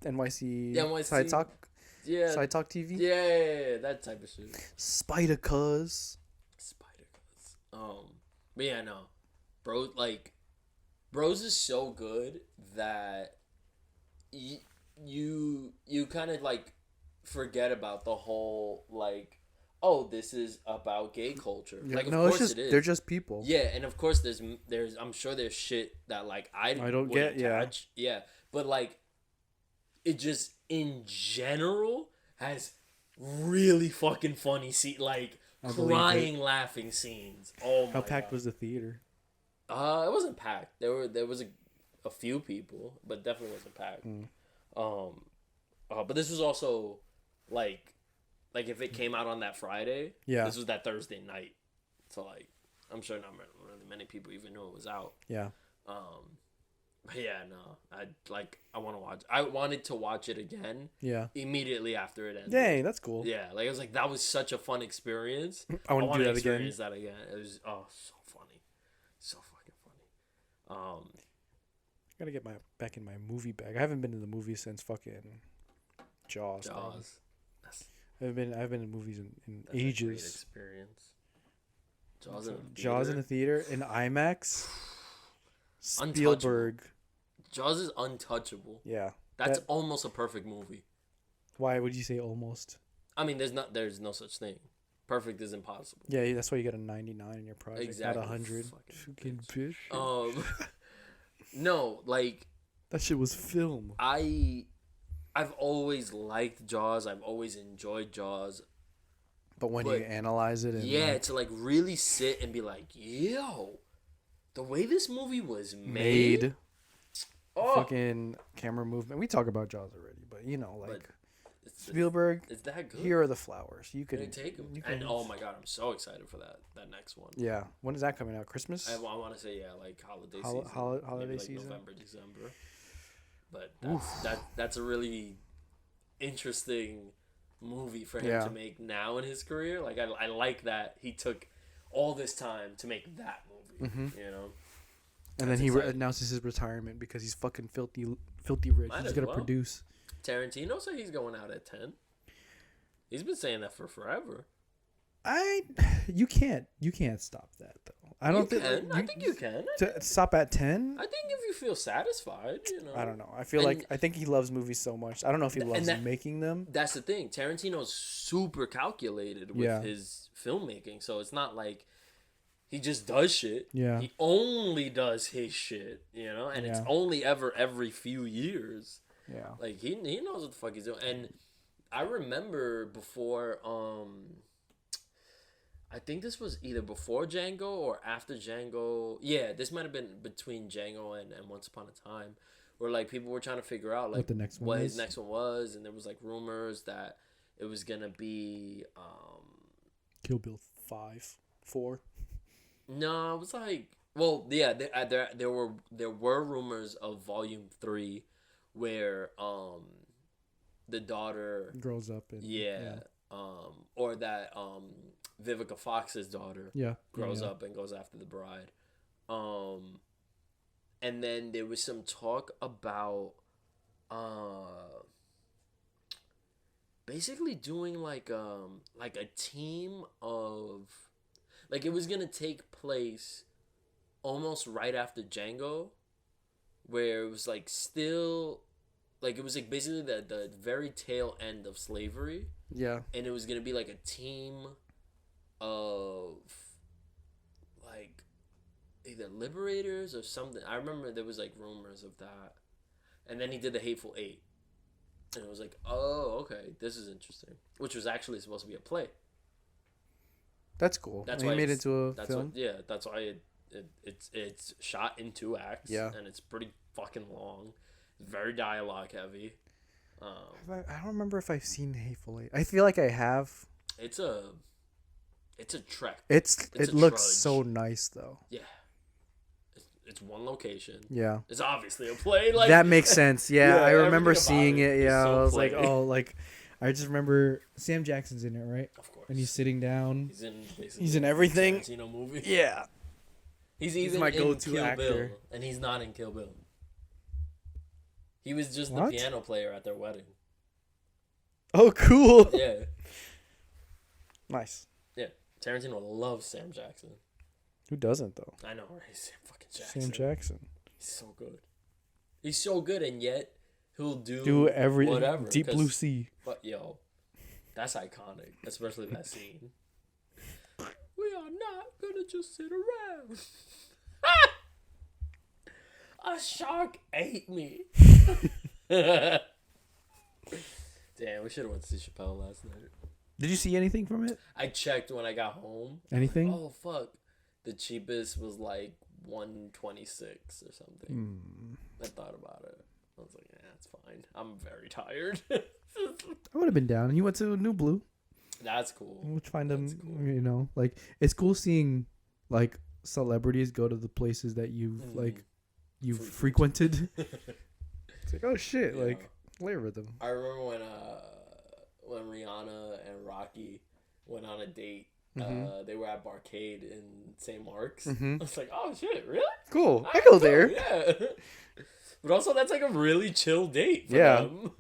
NYC Side Talk. Yeah. Side Talk TV. Yeah, that type of shit. Spider-Cuz. But yeah, no, Bros is so good that you kind of forget about the whole oh, this is about gay culture. Yeah, of course it is. They're just people. Yeah, and of course there's I'm sure there's shit that I don't get. Catch. Yeah, but it just in general has really fucking funny crying, laughing scenes. Oh my God. How packed was the theater? It wasn't packed. There was a few people, but definitely wasn't packed. But this was also if it came out on that Friday, this was that Thursday night. So like, I'm sure not really many people even knew it was out. Yeah. But yeah, no, I want to watch. I wanted to watch it again. Yeah. Immediately after it ended. Dang, that's cool. Yeah, like I was like, that was such a fun experience. I want to do that again. Experience that again. It was so funny, so fucking funny. Gotta get back in my movie bag. I haven't been to the movies since fucking Jaws. Jaws. I've been in movies in That's a great ages. experience. Jaws in a theater. Jaws in a theater in IMAX. Spielberg. Jaws is untouchable. Yeah. That's almost a perfect movie. Why would you say almost? I mean, there's no such thing. Perfect is impossible. Yeah, that's why you got a 99 in your project, Exactly. not 100. Fucking bitch. No, like that shit was film. I've always liked Jaws. I've always enjoyed Jaws. But when you analyze it, and to like really sit and be like, yo, the way this movie was made. Fucking camera movement. We talk about Jaws already, but you know, like Spielberg. It's that good. Here are the flowers. You can take them. And oh my god, I'm so excited for that next one. Yeah. When is that coming out? Christmas? I want to say like holiday season. Holiday maybe, like, season. November, December. But that's a really interesting movie for him to make now in his career. Like I like that he took all this time to make that movie. Mm-hmm. You know. And then he announces his retirement because he's fucking filthy rich. He's gonna produce. Tarantino said he's going out at 10. He's been saying that for forever. You can't stop that though. I don't think. I think you can. To stop at 10. I think if you feel satisfied, you know. I don't know. I think he loves movies so much. I don't know if he loves making them. That's the thing. Tarantino's super calculated with his filmmaking, so it's not like he just does shit. Yeah. He only does his shit, you know, and it's only every few years. Yeah. Like he knows what the fuck he's doing. And I remember before I think this was either before Django or after Django. Yeah, this might have been between Django and Once Upon a Time, where like people were trying to figure out like what his next one was, and there was like rumors that it was gonna be Kill Bill 5, 4. No, it was like there were rumors of Volume 3 where the daughter grows up and or that Vivica Fox's daughter grows up and goes after the bride. And then there was some talk about basically doing like a team of, like, it was gonna take place almost right after Django, where it was like still like, it was like basically the very tail end of slavery. Yeah. And it was gonna be like a team of like either liberators or something. I remember there was like rumors of that. And then he did the Hateful Eight. And it was like, oh, okay, this is interesting. Which was actually supposed to be a play. That's cool. That's why he made it into a film. That's why it's shot in 2 acts. Yeah. And it's pretty fucking long. It's very dialogue heavy. I don't remember if I've seen Hateful Eight. I feel like I have. It's a trek. It looks so nice though. Yeah. It's one location. Yeah. It's obviously a play. Like that makes sense. Yeah, I remember seeing it. Yeah, I was like, oh, like, I just remember Sam Jackson's in it, right? Of course. And he's sitting down. He's in everything. Tarantino movie. Yeah. He's even my in go-to Kill actor. Bill, and he's not in Kill Bill. He was just the piano player at their wedding. Oh, cool. Yeah. Nice. Yeah. Tarantino loves Sam Jackson. Who doesn't though? I know, right? Sam fucking Jackson. Sam Jackson. He's so good. He's so good, and yet he'll do everything. Whatever. Deep Blue Sea. But yo, that's iconic, especially that scene. We are not gonna just sit around. A shark ate me. Damn, we should have went to see Chappelle last night. Did you see anything from it? I checked when I got home. Anything? Oh fuck! The cheapest was like $126 or something. I thought about it. I was like, yeah, that's fine. I'm very tired. I would have been down. You went to New Blue. That's cool. We'll find them. That's cool. You know, like it's cool seeing like celebrities go to the places that you've frequented. It's like, oh shit, Yeah. like Layer Rhythm. I remember when Rihanna and Rocky went on a date. They were at Barcade in St. Mark's. I was like, oh shit, really? Cool. I Alright, go cool, there. Yeah. But also, that's like a really chill date for Yeah. them.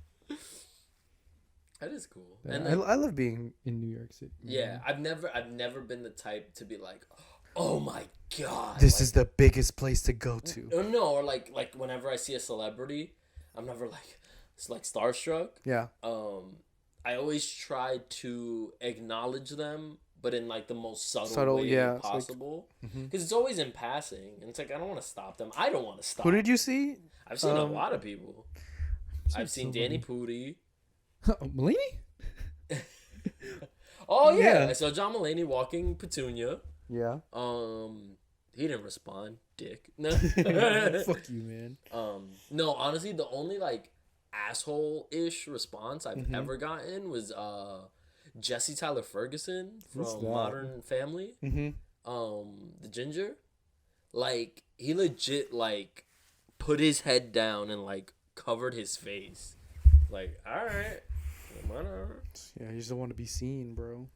That is cool. Yeah, And I love being in New York City. yeah, I've never been the type to be like, oh my god, This like, is the biggest place to go to. or no, or like whenever I see a celebrity, I'm never like it's like starstruck. Yeah. I always try to acknowledge them, but in like the most Subtle, way yeah, it's like- possible. Because it's always in passing, and it's like I don't want to stop them. I don't want to stop. Who did you see? I've seen a lot of people. I've seen somebody. Danny Pudi. Mulaney? Oh yeah. Yeah. So John Mulaney walking Petunia. Yeah. He didn't respond, dick. No. Fuck you, man. No, honestly, the only like asshole-ish response I've Mm-hmm. ever gotten was Jesse Tyler Ferguson Who's from that? Modern Family. Mm-hmm. The ginger. Like he legit like put his head down and like covered his face. Like, all right, whatever. Yeah, you just don't want to be seen, bro.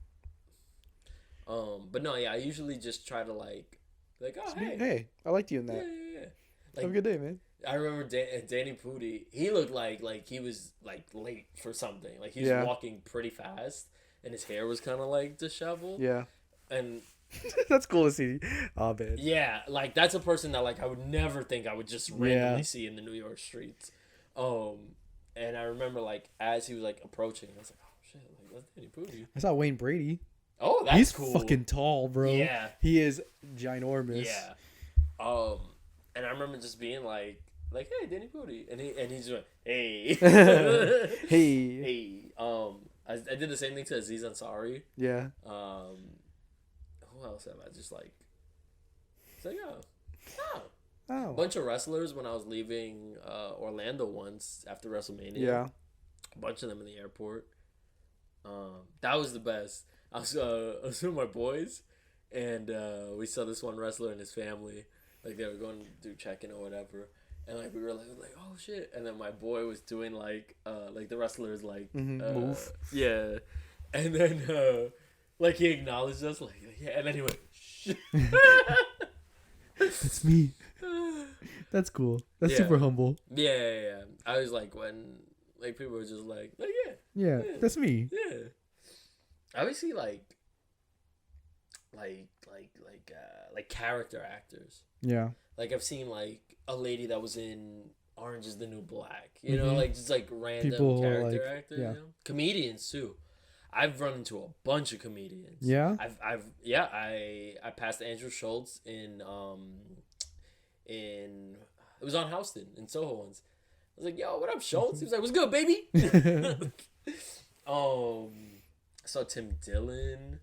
But no, yeah, I usually just try to like, oh hey, Hey, I liked you in yeah, that. yeah, yeah. Have a Like, good day, man. I remember Danny Pudi. He looked like he was like late for something. Like he was Yeah. walking pretty fast, and his hair was kind of like disheveled. Yeah. And That's cool to see. Oh, man. yeah, like that's a person that like I would never think I would just randomly Yeah. see in the New York streets. And I remember like as he was like approaching, I was like, oh shit, like that's Danny Pudi. I saw Wayne Brady. Oh, that's He's cool. fucking tall, bro. Yeah. He is ginormous. Yeah. And I remember just being like, hey, Danny Pudi, and he's just went, hey, Hey. hey. I did the same thing to Aziz Ansari. Yeah. Who else have I just like? It's like, oh. Oh. Bunch of wrestlers when I was leaving Orlando once after WrestleMania. Yeah. A bunch of them in the airport. That was the best. I was with my boys, and we saw this one wrestler and his family. Like they were going to do check-in or whatever, and like we were like oh shit, and then my boy was doing like the wrestler's like move. Yeah, and then like he acknowledged us like yeah, and then he went shh. That's me. That's cool. That's Yeah. super humble. Yeah. I was like when like people were just like yeah. Yeah. That's me. Yeah. I always see like character actors. Yeah. Like I've seen like a lady that was in Orange is the New Black. You know, Mhm. like just like random People, character like, actors. yeah. You know? Comedians too. I've run into a bunch of comedians. Yeah? I passed Andrew Schultz in it was on Houston in Soho once. I was like, yo, what up, Schultz? He was like, what's good, baby? I saw Tim Dillon.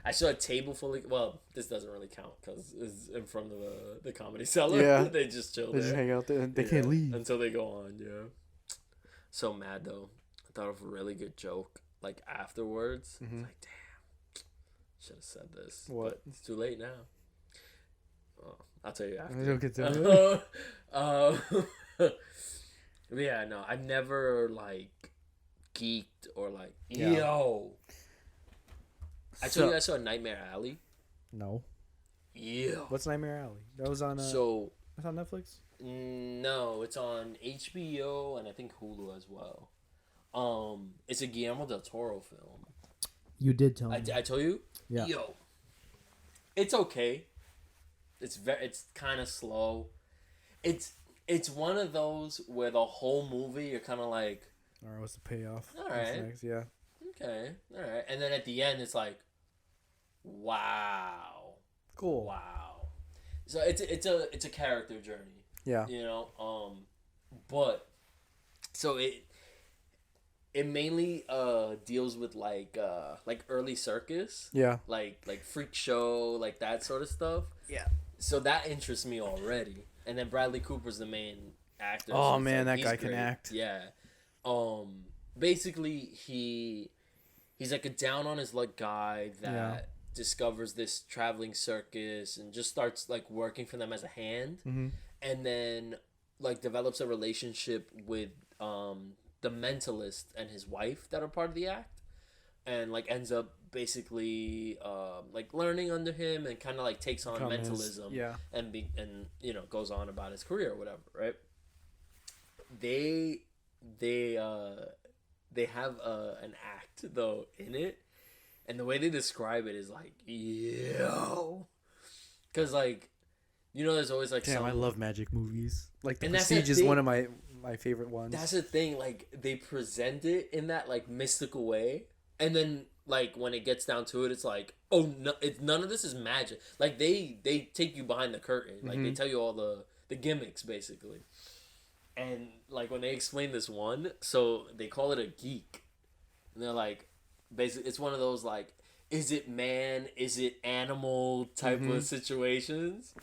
I saw a table full of, well, this doesn't really count because it's in front of the Comedy Cellar. Yeah. They just chill They just there. hang out there. They Yeah, can't leave. until they go on. Yeah. So mad though. I thought of a really good joke. Like afterwards, I was like, damn, should have said this. What? But it's too late now. Oh, I'll tell you I after. don't get to But yeah, no, I've never like geeked or like Yeah. yo. I told you I saw Nightmare Alley. No. Yo. What's Nightmare Alley? That was on. So That's on Netflix. no, it's on HBO and I think Hulu as well. It's a Guillermo del Toro film. You did tell I told you. Yeah. Yo. It's okay. It's kind of slow. It's one of those where the whole movie you're kind of like, All right. What's the payoff? All What's right. next? Yeah. okay, all right, and then at the end it's like, wow, Cool. wow. So it's a character journey, Yeah. you know. But so it mainly deals with like early circus, Yeah. like freak show, like that sort of stuff. Yeah. So that interests me already. And then Bradley Cooper's the main actor. Oh, so it's man, that he's guy can great. act. Yeah. Basically he he's like a down on his luck guy that Yeah. discovers this traveling circus and just starts like working for them as a hand, and then like develops a relationship with the mentalist and his wife that are part of the act, and like ends up basically like learning under him and kind of like takes on mentalism, and goes on about his career or whatever, right? They have an act though in it, and the way they describe it is like, yo, because like, there's always like Damn, I love magic movies. Like The And that's Prestige the is thing. one of my favorite ones. That's the thing, like they present it in that like mystical way, and then like when it gets down to it, it's like, oh no, none of this is magic. Like they take you behind the curtain, like they tell you all the gimmicks basically. And like when they explain this one, so they call it a geek, and they're like, basically it's one of those like, is it man, is it animal type of situations.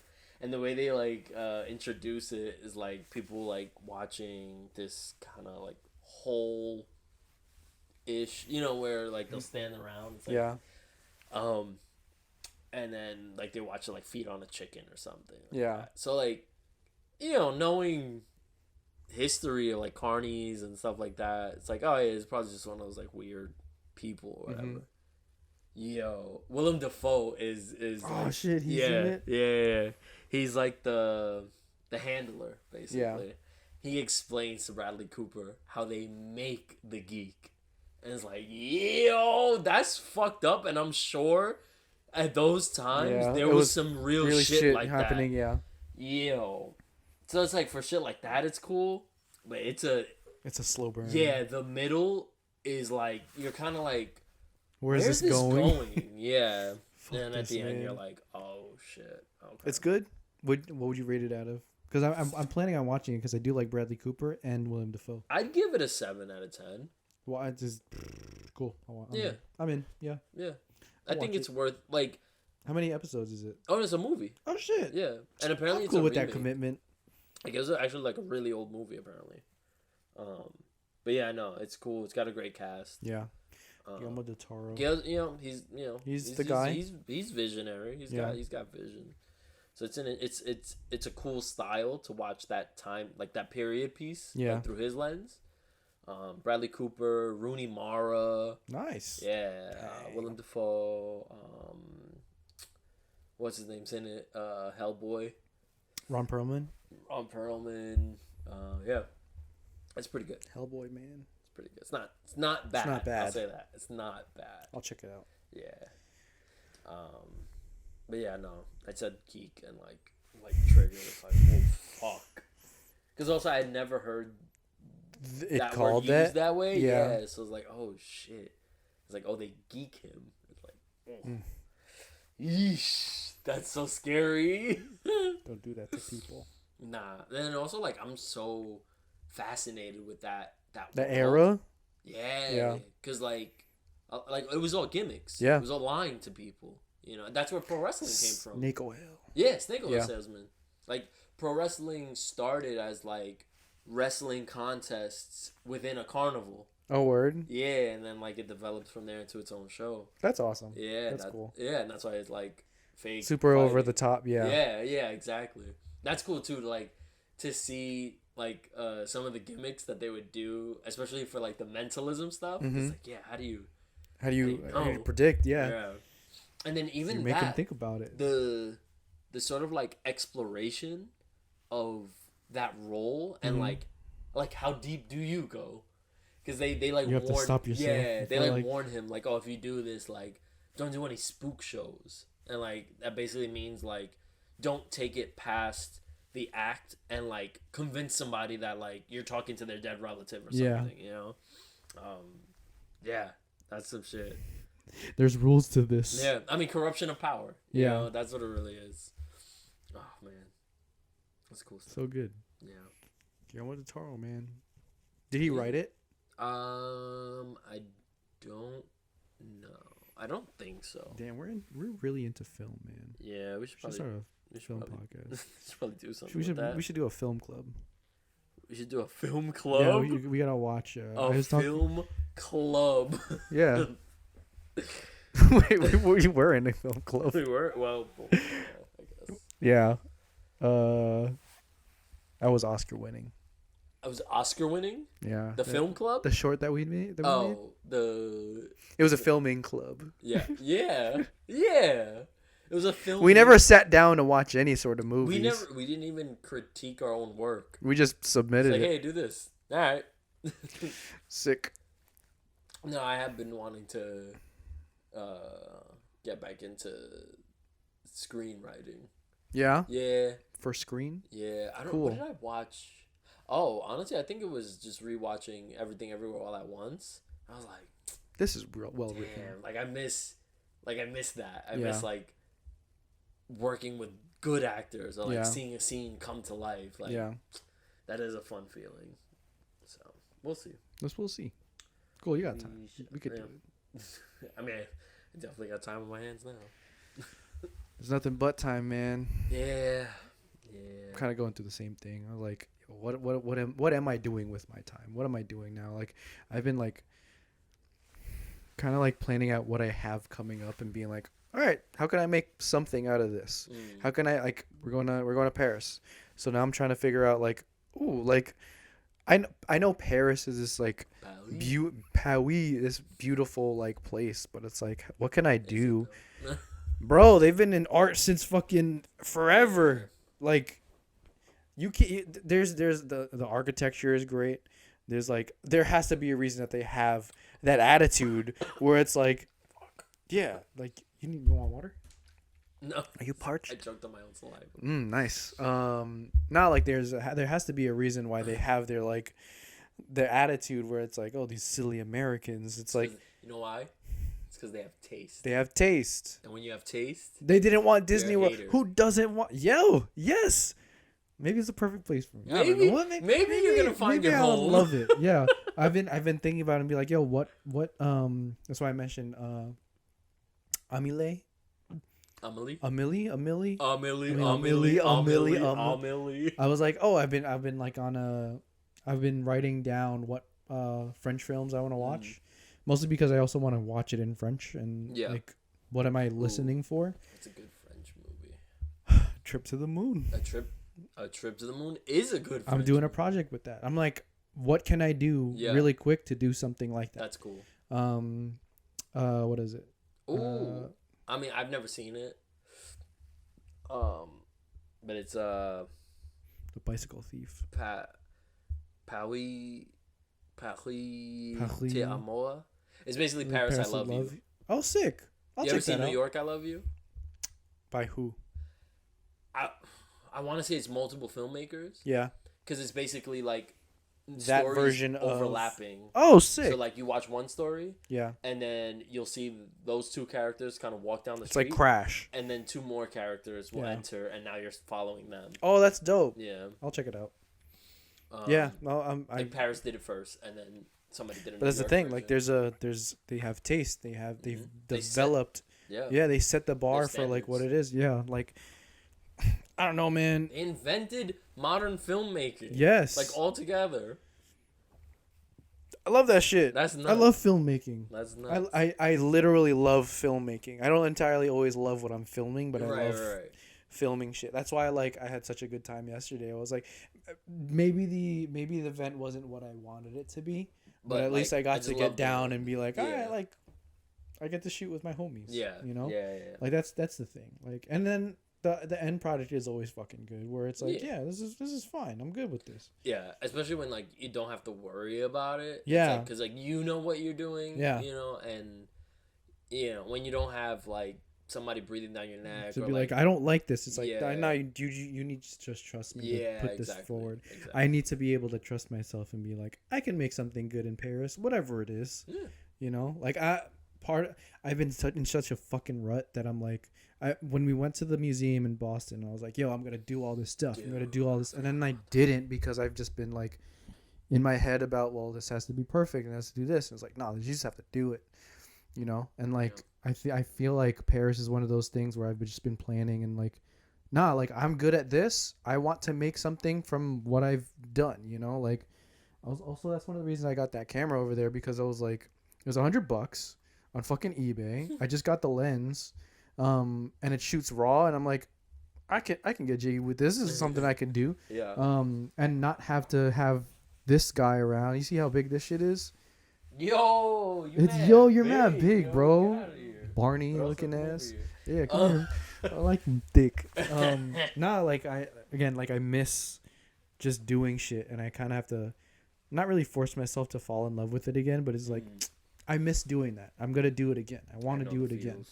And the way they like introduce it is like people like watching this kind of like whole ish, where like they'll stand around. It's like, and then like they watch it like feed on a chicken or something. Like that. So like, knowing history of like carnies and stuff like that, it's like, oh yeah, it's probably just one of those like weird people or whatever. Yo, Willem Dafoe is Oh like, shit, he's yeah, in it. yeah. He's like the handler basically. Yeah. He explains to Bradley Cooper how they make the geek, and it's like, yo, that's fucked up. And I'm sure at those times there was some real shit like happening. that. Yo, so it's like for shit like that, it's cool, but it's a slow burn. Yeah, the middle is like you're kind of like, Where's this going? Yeah. Fuck And at this, the end, man. you're like, oh shit. Okay. It's good. What would you rate it out of? Because I'm planning on watching it because I do like Bradley Cooper and William Dafoe. I'd give it a 7 out of 10. Well, I just cool. Yeah. I'm in. Yeah. Yeah. I'll I think watch it's worth like. How many episodes is it? Oh, it's a movie. Oh shit. Yeah, and apparently I'm it's cool a with remake. that commitment. Like it was actually like a really old movie apparently. But yeah, no, it's cool. It's got a great cast. Yeah. Guillermo del Toro. He's the guy. He's visionary. He's got vision. So it's a cool style to watch that time, like that period piece, like, through his lens. Bradley Cooper, Rooney Mara, Nice. yeah, Willem Dafoe. What's his name's in it? Hellboy. Ron Perlman. Ron Perlman. Yeah, it's pretty good. Hellboy, man. It's pretty good. It's not bad. not bad. I'll say that. It's not bad. I'll check it out. Yeah. But yeah, no. I said geek and like trigger. It's like, oh fuck. Because also I had never heard It that called word used that way. Yeah. Yeah. So it's like, oh shit. It's like, oh, they geek him. It's like, oh. Yeesh. That's so scary. Don't do that to people. Nah. And also like I'm so fascinated with that The world. era. Yeah. Because like it was all gimmicks. Yeah. It was all lying to people. That's where pro wrestling came from. Snake oil. Yeah, snake oil Yeah. salesman. Like pro wrestling started as like wrestling contests within a carnival. Oh, word. Yeah, and then like it developed from there into its own show. That's awesome. Yeah, That's cool. Yeah, and that's why it's like fake. Super over fighting. the top. Yeah. Yeah, exactly. That's cool too. To see like some of the gimmicks that they would do, especially for like the mentalism stuff. It's like, yeah, how do you How do you predict? Yeah. And then even You make them that, think about it. the sort of like exploration of that role and like how deep do you go? Because they like You have to warn, stop yourself yeah, they before, like warn him like, oh, if you do this, like don't do any spook shows, and like that basically means like don't take it past the act and like convince somebody that like you're talking to their dead relative or something. Yeah, that's some shit. There's rules to this. Yeah, I mean corruption of power. Yeah. That's what it really is. Oh man, that's cool stuff. So good. Yeah. Guillermo del Toro, man. Did he write it? I don't know. I don't think so. Damn, we're really into film, man. Yeah, we should Should probably start a film podcast. we should probably do something We should with that. we should do a film club. We should do a film Yeah, club. we gotta watch. A film club. Yeah, Wait, we were in a film club. We were I guess. Yeah. That was Oscar winning. I was Oscar winning. Yeah. The film club. The short that we made. The. It was a filming club. Yeah. It was a film. We never sat down to watch any sort of movies. We didn't even critique our own work. We just submitted It's like, it. hey, do this. All right. Sick. No, I have been wanting to get back into screenwriting. Yeah. Yeah. For screen. Yeah. I don't. Cool. What did I watch? Oh, honestly, I think it was just rewatching Everything Everywhere All at Once. I was like, This is real well written. damn, like I miss that. I Yeah. miss like working with good actors or like Yeah. seeing a scene come to life. Like Yeah. that is a fun feeling. So we'll see. We'll see. Cool, you got time. We could do Yeah. it. I mean, I definitely got time on my hands now. There's nothing but time, man. Yeah. I'm kind of going through the same thing. I'm like, what am I doing with my time? What am I doing now? Like, I've been like, kind of like planning out what I have coming up and being like, all right, how can I make something out of this? How can I like we're going to Paris, so now I'm trying to figure out like, ooh, like, I know Paris is this like Paris, this beautiful like place, but it's like, what can I do? Bro, they've been in art since fucking forever. Like, you can't. There's the architecture is great. There's like, there has to be a reason that they have that attitude where it's like, yeah, like you want water? No. Are you parched? I choked on my own saliva. Nice. Not like there has to be a reason why they have their attitude where it's like, oh, these silly Americans. It's like, You know why? It's because they have taste. they have taste. And when you have taste, They didn't want Disney You're a World. hater. Who doesn't want? Yo, yes. Maybe it's the perfect place for me. I don't Maybe- know. What? maybe you're gonna find maybe your I'll home. love it. Yeah, I've been thinking about it and be like, yo, what? That's why I mentioned Amelie. Amelie. I was like, oh, I've been like I've been writing down what French films I want to watch, mostly because I also want to watch it in French and like, what am I listening for? It's a good French movie. Trip to the Moon. A trip to the moon is a good. I'm French doing a movie. project with that. I'm like, what can I do really quick to do something like that? That's cool. What is it? Ooh. I mean, I've never seen it. But it's The Bicycle Thief. Paris Paris. Te Amour. It's basically Paris I Love You. Oh, sick. I'll You check ever seen that New out. York I Love You? By who? I want to say it's multiple filmmakers Yeah. because it's basically like That stories version of overlapping. Oh, sick. So like you watch one story Yeah. and then you'll see those two characters kind of walk down the It's street. like Crash. And then two more characters will Yeah. enter, and now you're following them. Oh, that's dope. Yeah. I'll check it out. Yeah. No, Like Paris did it first, and then somebody did it. But that's the thing. Like, they have taste. They've They set- developed. Yeah. They set the bar for like what it is. Yeah. Like, I don't know, man. They invented modern filmmaking. Yes. Like altogether. I love that shit. That's I nuts. love filmmaking. That's nuts. I literally love filmmaking. I don't entirely always love what I'm filming, but I right, love right. filming shit. That's why I had such a good time yesterday. I was like, maybe the event wasn't what I wanted it to be, but at least I got to get down and be like, all right, like, I get to shoot with my homies. Yeah. You know? Yeah. Like that's the thing. Like, and then the end product is always fucking good, where it's like, Yeah. this is fine. I'm good with this. Yeah, especially when like you don't have to worry about it. Yeah. Because like you know what you're doing. Yeah. You know, and when you don't have like somebody breathing down your neck To or be like, I don't like this. It's like, Yeah. no, you need to just trust me yeah, to put this exactly, forward. Exactly. I need to be able to trust myself and be like, I can make something good in Paris, whatever it is. Yeah. You know, like I've been in such a fucking rut that I'm like, when we went to the museum in Boston, I was like, yo, I'm gonna do all this stuff. I'm gonna do all this, and then I didn't because I've just been like in my head about, well, this has to be perfect and it has to do this. And it's like, no, you just have to do it. You know, and like I feel like Paris is one of those things where I've just been planning and like, nah, like I'm good at this. I want to make something from what I've done. You know, like that's one of the reasons I got that camera over there, because I was like, it was $100. on fucking eBay. I just got the lens, and it shoots RAW, and I'm like, I can get jiggy with this. This is something I can do. Yeah. And not have to have this guy around. You see how big this shit is? You're mad big, yo. bro. Get outta here. Barney Or else looking I'll move ass. you. Yeah, come here. I like him thick. Nah, like I miss just doing shit, and I kind of have to not really force myself to fall in love with it again, but it's like I miss doing that. I'm gonna do it again. I want to do it again.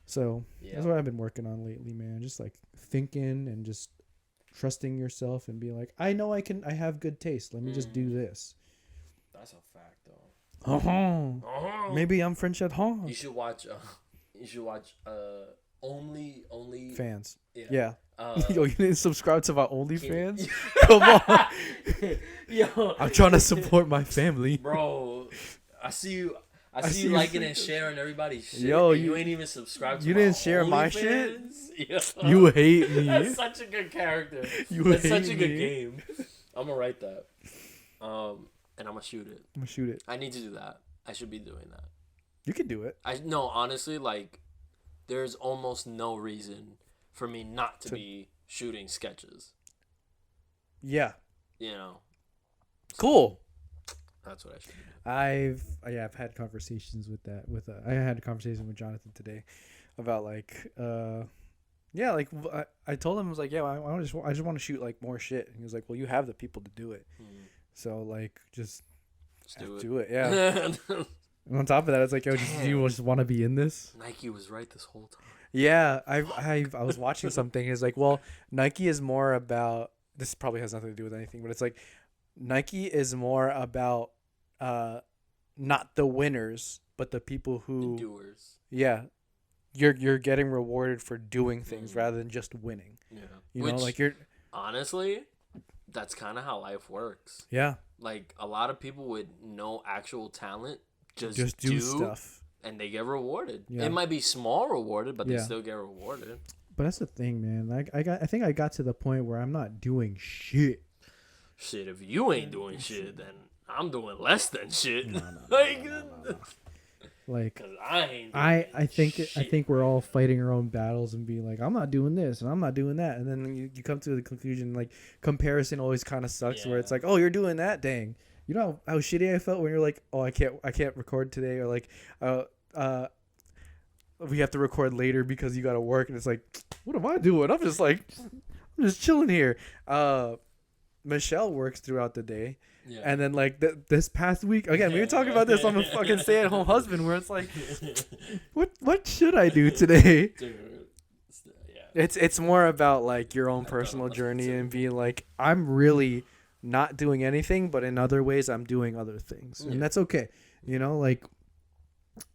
So that's what I've been working on lately, man. Just like thinking and just trusting yourself and being like, I know I have good taste. Let me just do this. That's a fact, though. Maybe I'm French at home. You should watch. Only Fans. Yeah. Yo, you didn't subscribe to my OnlyFans? Come on. Yo, I'm trying to support my family. bro. I see you liking and sharing everybody's shit. Yo, and you ain't even subscribed to you my didn't share my shit? OnlyFans? Yo. You hate me. That's such a good character. That's such a good game. I'm gonna write that. And I'm gonna shoot it. I'm gonna shoot it. I need to do that. I should be doing that. You can do it. No, honestly, like, there's almost no reason for me not to be shooting sketches. Yeah. You know. Cool. That's what I should do. I've had conversations with that. I had a conversation with Jonathan today about like I told him, I was like, yeah, I just want to shoot like more shit. And he was like, well, you have the people to do it. So like just do it. Yeah. And on top of that, it's like, yo, do you just want to be in this? Nike was right this whole time. Yeah, I was watching something. It's like, well, Nike is more about, this probably has nothing to do with anything, but it's like Nike is more about not the winners, but the people who The doers. Yeah, you're getting rewarded for doing things rather than just winning. Yeah. You know, like you're honestly, that's kind of how life works. Yeah. Like a lot of people with no actual talent just do stuff. And they get rewarded. Yeah. It might be small rewarded, but they Yeah. still get rewarded. But that's the thing, man. Like I think I got to the point where I'm not doing shit. Shit, if you ain't doing shit, then I'm doing less than shit. Like 'cause I ain't. I think we're all fighting our own battles and being like, I'm not doing this and I'm not doing that, and then you come to the conclusion like comparison always kind of sucks. Where it's like, oh, you're doing that, dang. You know how shitty I felt when you're like, oh, I can't record today, or like we have to record later because you got to work, and it's like, what am I doing? I'm just chilling here. Michelle works throughout the day. Yeah. And then like this past week again, we were talking about this. I'm a fucking stay-at-home husband, where it's like, what should I do today? Dude, yeah. It's more about like your own personal journey and being like, I'm really not doing anything, but in other ways I'm doing other things, and that's okay. You know, like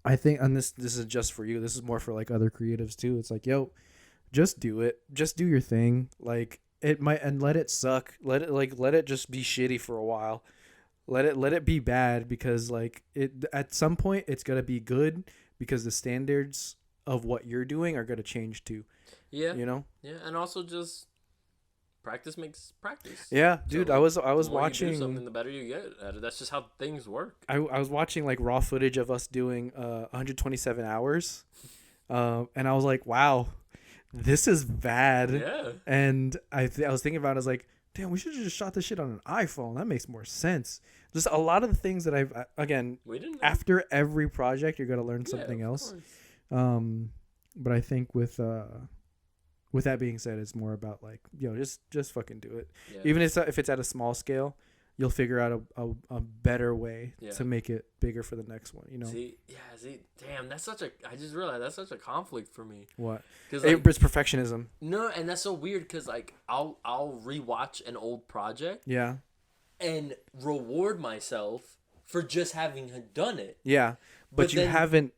I think, and this is just for you. This is more for like other creatives too. It's like, yo, just do it. Just do your thing. Like. It might, and let it suck. Let it just be shitty for a while. Let it be bad, because like it at some point it's gonna be good, because the standards of what you're doing are gonna change too. Yeah. You know? Yeah, and also just practice makes practice. Yeah, dude. So, I was the more watching you do something, the better you get at it. That's just how things work. I was watching like raw footage of us doing 127 hours, and I was like, wow. This is bad. Yeah. And I was thinking about it, I was like, damn, we should have just shot this shit on an iPhone. That makes more sense. Just a lot of the things that after every project, you're going to learn something else. But I think with that being said, it's more about like, you know, just fucking do it. Yeah. Even if it's at a small scale, you'll figure out a better way to make it bigger for the next one, you know? Damn, I just realized that's such a conflict for me. What? Because it's perfectionism. No, and that's so weird, because like I'll rewatch an old project. Yeah. And reward myself for just having done it. Yeah. But you haven't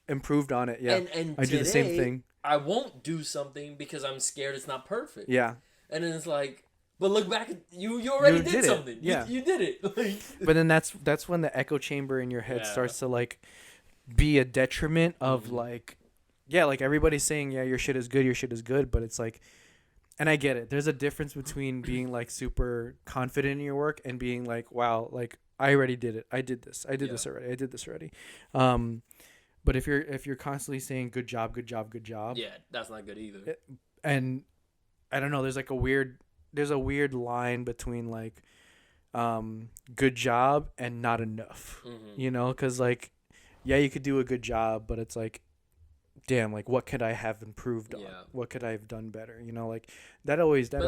improved on it yet. And I do the same thing. I won't do something because I'm scared it's not perfect. Yeah. And then it's like, but look back, you already did something. Yeah. You did it. But then that's when the echo chamber in your head starts to like be a detriment of like, yeah, like everybody's saying, yeah, your shit is good, but it's like, and I get it. There's a difference between being like super confident in your work and being like, wow, like I already did it. I did this. I did Yeah. this already. I did this already. But if you're constantly saying good job, good job, good job, Yeah, that's not good either. and I don't know, there's a weird line between like good job and not enough. Mm-hmm. You know, cuz like yeah, you could do a good job, but it's like damn, like what could I have improved on? Yeah. What could I have done better? You know, like that always But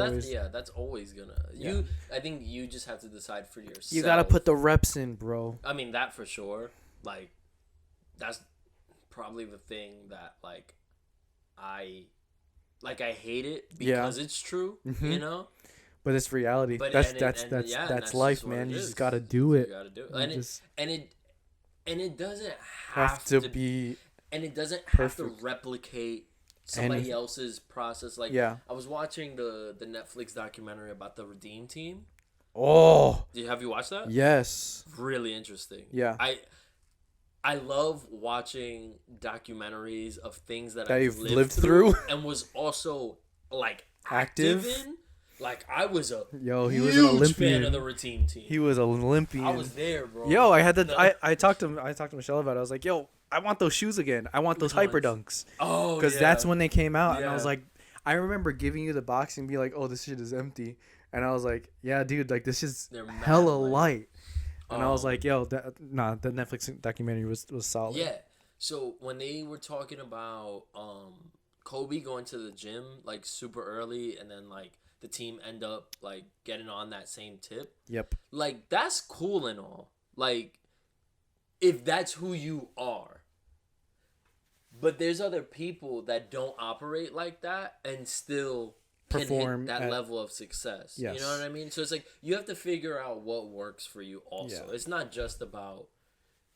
that's always gonna. Yeah. I think you just have to decide for yourself. you got to put the reps in, bro. I mean, that for sure. Like, that's probably the thing that I hate it because it's true. Mhm. You know. But it's reality. But That's that's life, just what man. it You is. just got to do it. You gotta do it. You just And it doesn't have to be and it doesn't perfect. have to replicate somebody Anything. else's process. Like, Yeah. I was watching the Netflix documentary about the Redeem Team. Oh, Have you watched that? yes. Really interesting. Yeah. I love watching documentaries of things that That I've you've lived lived through through. and was also like Active? in. Like, I was a Yo, he huge was an fan Olympian. of the Redeem Team. He was an Olympian. I was there, bro. Yo, I had to. No. I talked to Michelle about it. I was like, yo, I want those shoes again. I want those Which hyper ones? dunks. Oh, Because yeah. that's when they came out, and I was Yeah. like, I remember giving you the box and be like, oh, this shit is empty, and I was like, yeah, dude, like this is They're mad hella light. light. And I was Um, like, yo, the Netflix documentary was solid. Yeah. So when they were talking about Kobe going to the gym like super early, and then like the team end up like getting on that same tip, Yep. like that's cool and all. Like, if that's who you are. But there's other people that don't operate like that and still can Perform hit that at- level of success. Yes. You know what I mean? So it's like you have to figure out what works for you also. Yeah. It's not just about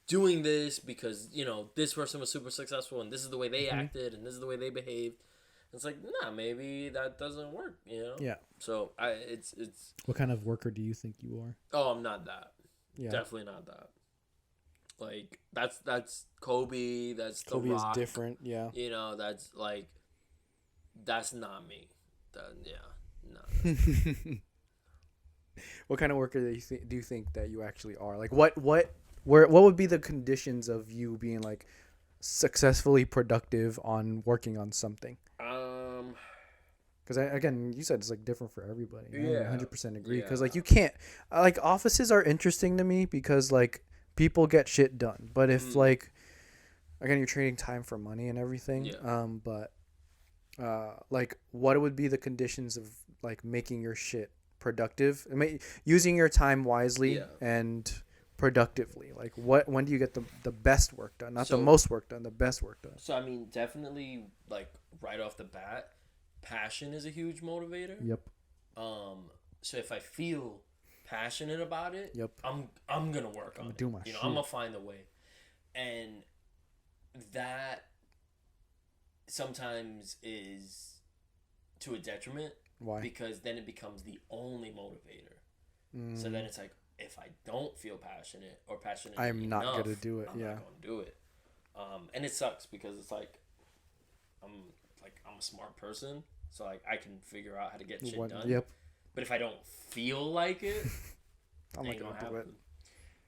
doing this because, you know, this person was super successful and this is the way they acted and this is the way they behaved. It's like, nah, maybe that doesn't work, you know? Yeah. So it's What kind of worker do you think you are? oh, I'm not that. Yeah. Definitely not that. Like that's Kobe, that's The Kobe is Rock. different. Yeah. You know, that's not me. No. What kind of worker do you think that you actually are? Like what would be the conditions of you being like successfully productive on working on something? Because again, you said it's like different for everybody. Yeah. I 100% agree. Because Yeah. like you can't like offices are interesting to me because like people get shit done. But if like again you're trading time for money and everything. Yeah. But like what would be the conditions of like making your shit productive? Using your time wisely Yeah. and productively. Like when do you get the best work done? Not So- the most work done, the best work done. So I mean, definitely like right off the bat, passion is a huge motivator. Yep. So if I feel passionate about it, Yep. I'm gonna work on it. do my You know, shit. I'm gonna find a way, and that sometimes is to a detriment Why? because then it becomes the only motivator. So then it's like, if I don't feel passionate or passionate, I'm not enough, gonna do it, I'm yeah. not gonna do it. And it sucks because it's like I'm a smart person, so like I can figure out how to get shit done. Yep. But if I don't feel like it, I'm not ain't gonna gonna do it.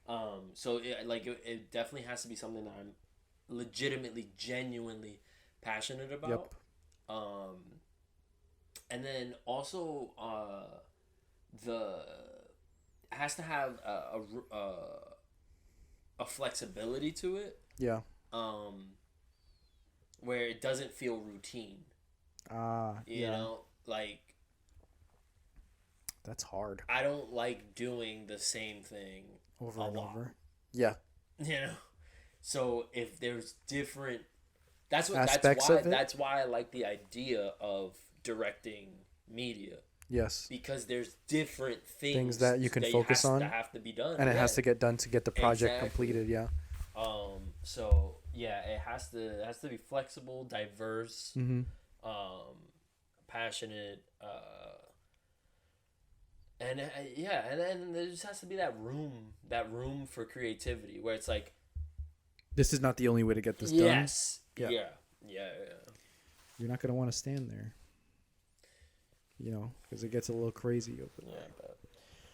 happen. So it definitely has to be something that I'm legitimately, genuinely passionate about. Yep. And then also it has to have a flexibility to it, Yeah. where it doesn't feel routine. You Yeah. know, like That's hard. I don't like doing the same thing Over a and lot. over. Yeah. You know, so if there's different, Aspects of it? that's why I like the idea of directing media, Yes. because there's different things that you can focus on. that have to be done, And it has Yeah. to get done to get the project Exactly. completed. Yeah. So yeah, it has to be flexible, diverse, Mm-hmm. passionate, and and then there just has to be that room for creativity where it's like, This is not the only way to get this yes, Yeah. yeah. done. You're not gonna want to stand there. You know, because it gets a little crazy over there. Yeah,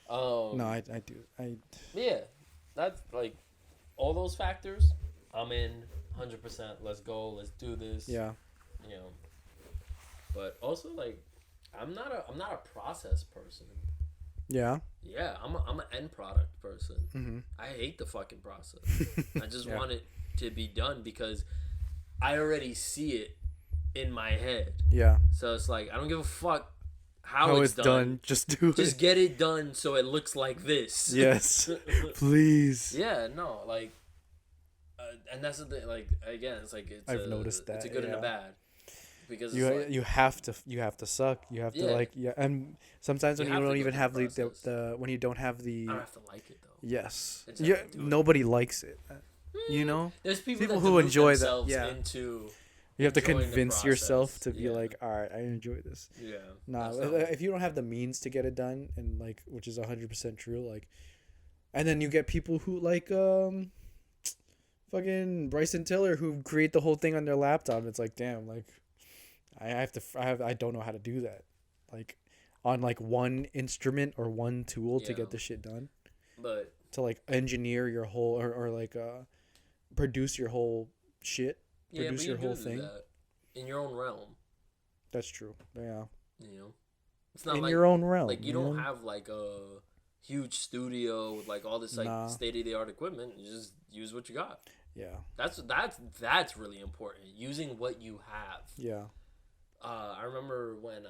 but, No, I do. yeah, that's like all those factors. I'm in 100%. Let's go. Let's do this. Yeah. You know. But also like, I'm not a process person. Yeah. Yeah, I'm an end product person. Mm-hmm. I hate the fucking process. I just Yeah. want it to be done because I already see it in my head. Yeah. So it's like I don't give a fuck how, How it's done. Just do Just it. get it done so it looks like this. Yes. Please. Yeah, no, like, and that's the thing. Like again, it's like I've noticed it's a that, good and a yeah. bad. Because it's like, You have to suck. You have to Yeah. and sometimes when You you have to don't go even through have the the process. when you don't have the I don't have to like it though. yes. I just have Yeah, to do it. nobody likes it. You know? There's people, People that who delude enjoy that, themselves yeah. into You have to enjoying the convince yourself process. to be Yeah. like, "All right, I enjoy this." yeah. Nah, That's not- if you don't have the means to get it done and like which is 100% true, like and then you get people who like fucking Bryson Tiller who create the whole thing on their laptop. It's like, damn, like I don't know how to do that. Like on like one instrument or one tool to Yeah. get the shit done. But To like engineer your whole or like produce your whole shit. yeah, Produce but your you whole do thing. that in your own realm. That's true. Yeah. You know, it's not In like your own realm. like you don't know? have like a huge studio with like all this like Nah. state of the art equipment. You just use what you got. Yeah. That's really important. Using what you have. Yeah. I remember when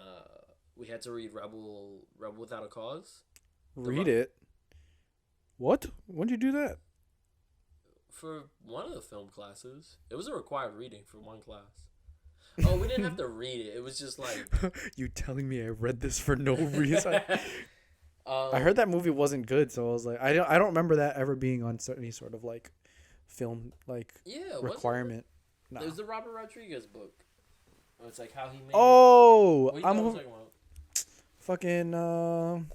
we had to read Rebel Without a Cause Read it. What? When'd you do that? for one of the film classes. It was a required reading for one class. Oh, we didn't have to read it. It was just like You telling me I read this for no reason? I um, heard that movie wasn't good, so I was like, I don't remember that ever being on any sort of like film like yeah, requirement. It No. was the Robert Rodriguez book. It's like how he made. Oh, What you I'm know what I'm talking about? fucking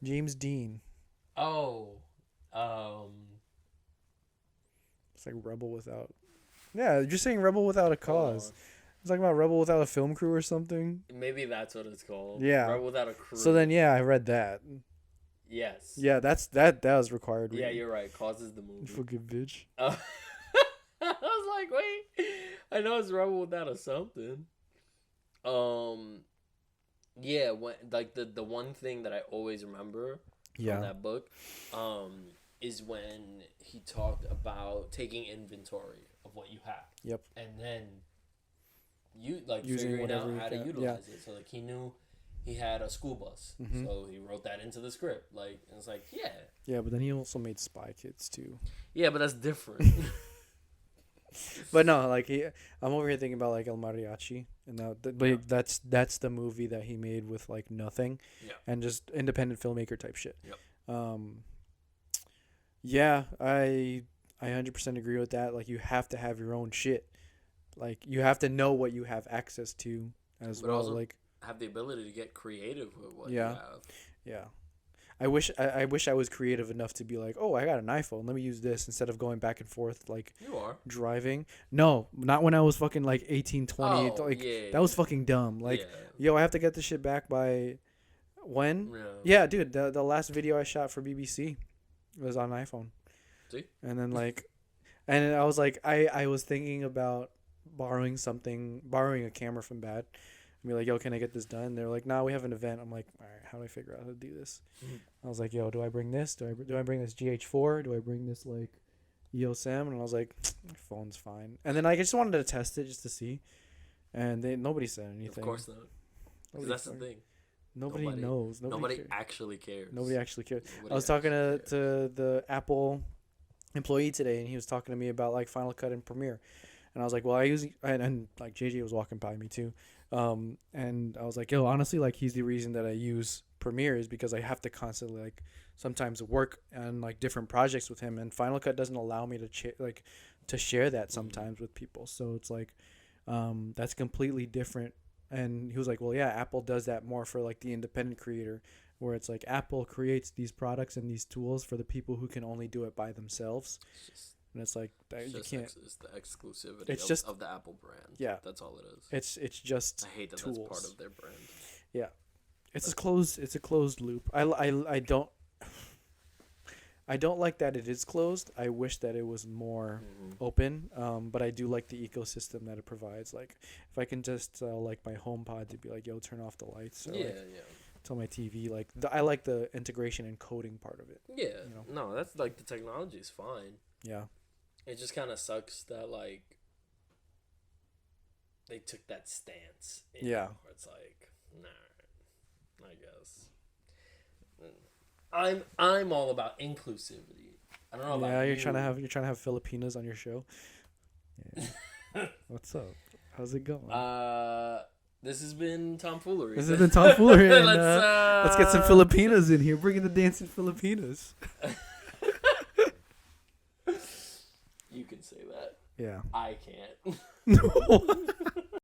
James Dean. Oh, It's like Rebel Without. Yeah, you're saying Rebel Without a Cause. It's like about Rebel Without a Film Crew or something. maybe that's what it's called. Yeah. Rebel Without a Crew. So then, yeah, I read that. yes. Yeah, that was required. Yeah, reading. you're right. Causes the movie. Fucking bitch. I was like, wait, I know it's Rebel Without a something. Yeah, when like the one thing that I always remember Yeah. from that book, is when he talked about taking inventory of what you have. Yep. And then you like Using figuring out whatever you how to can. utilize it. So like he knew he had a school bus, Mhm. so he wrote that into the script. Like and it's like Yeah, but then he also made Spy Kids too. yeah, but that's different. But no, like I'm over here thinking about like El Mariachi, and but Yeah. that's the movie that he made with like nothing, Yeah. and just independent filmmaker type shit. Yep. Yeah, I 100% agree with that. Like you have to have your own shit. Like you have to know what you have access to as But well. also- Like have the ability to get creative with what Yeah. you have. yeah. I wish I was creative enough to be like, oh, I got an iPhone. Let me use this instead of going back and forth like You are. driving. No, not when I was fucking like 18, 20. Oh, like yeah, that was fucking dumb. Like, yeah. yo, I have to get this shit back by when? Yeah. Yeah, dude, the last video I shot for BBC was on iPhone. See? And then like and I was like I was thinking about borrowing a camera from Bad. And be like, yo, can I get this done? They're like, nah, we have an event. I'm like, all right, how do I figure out how to do this? Mhm. I was like, yo, do I bring this? Do I bring this GH4? Do I bring this like EOS M? And I was like, my phone's fine. And then like, I just wanted to test it just to see. And nobody said anything. Of course not. 'Cause Nobody that's the fucking- thing. Nobody knows. Nobody cares. actually cares. Nobody actually cares. Nobody I was talking actually to the Apple employee today, and he was talking to me about like Final Cut and Premiere, and I was like, well, I use and like JJ was walking by me too, and I was like, yo, honestly, like he's the reason that I use Premiere is because I have to constantly like sometimes work on like different projects with him, and Final Cut doesn't allow me to share that sometimes with people, so it's like that's completely different. And he was like, well, yeah, Apple does that more for like the independent creator, where it's like Apple creates these products and these tools for the people who can only do it by themselves. It's just, And it's like it's you just can't. it's the exclusivity It's of, just- of the Apple brand. Yeah. That's all it is. It's just I hate that tools. that's part of their brand. It's a closed loop. I don't. I don't like that it is closed. I wish that it was more open. But I do like the ecosystem that it provides. Like, if I can just like my HomePod to be like, "Yo, turn off the lights," or Yeah, like, yeah. tell my TV like I like the integration and coding part of it. Yeah. You know? No, that's like the technology is fine. Yeah. It just kind of sucks that like they took that stance. Yeah. Where it's like, nah, I guess. I'm all about inclusivity. I don't know about Yeah, you. you're trying to have Filipinas on your show. Yeah. What's up? How's it going? This has been Tomfoolery. This has been Tomfoolery, and let's get some uh, Filipinas in here. Bring in the dancing Filipinas. You can say that. Yeah. I can't. No.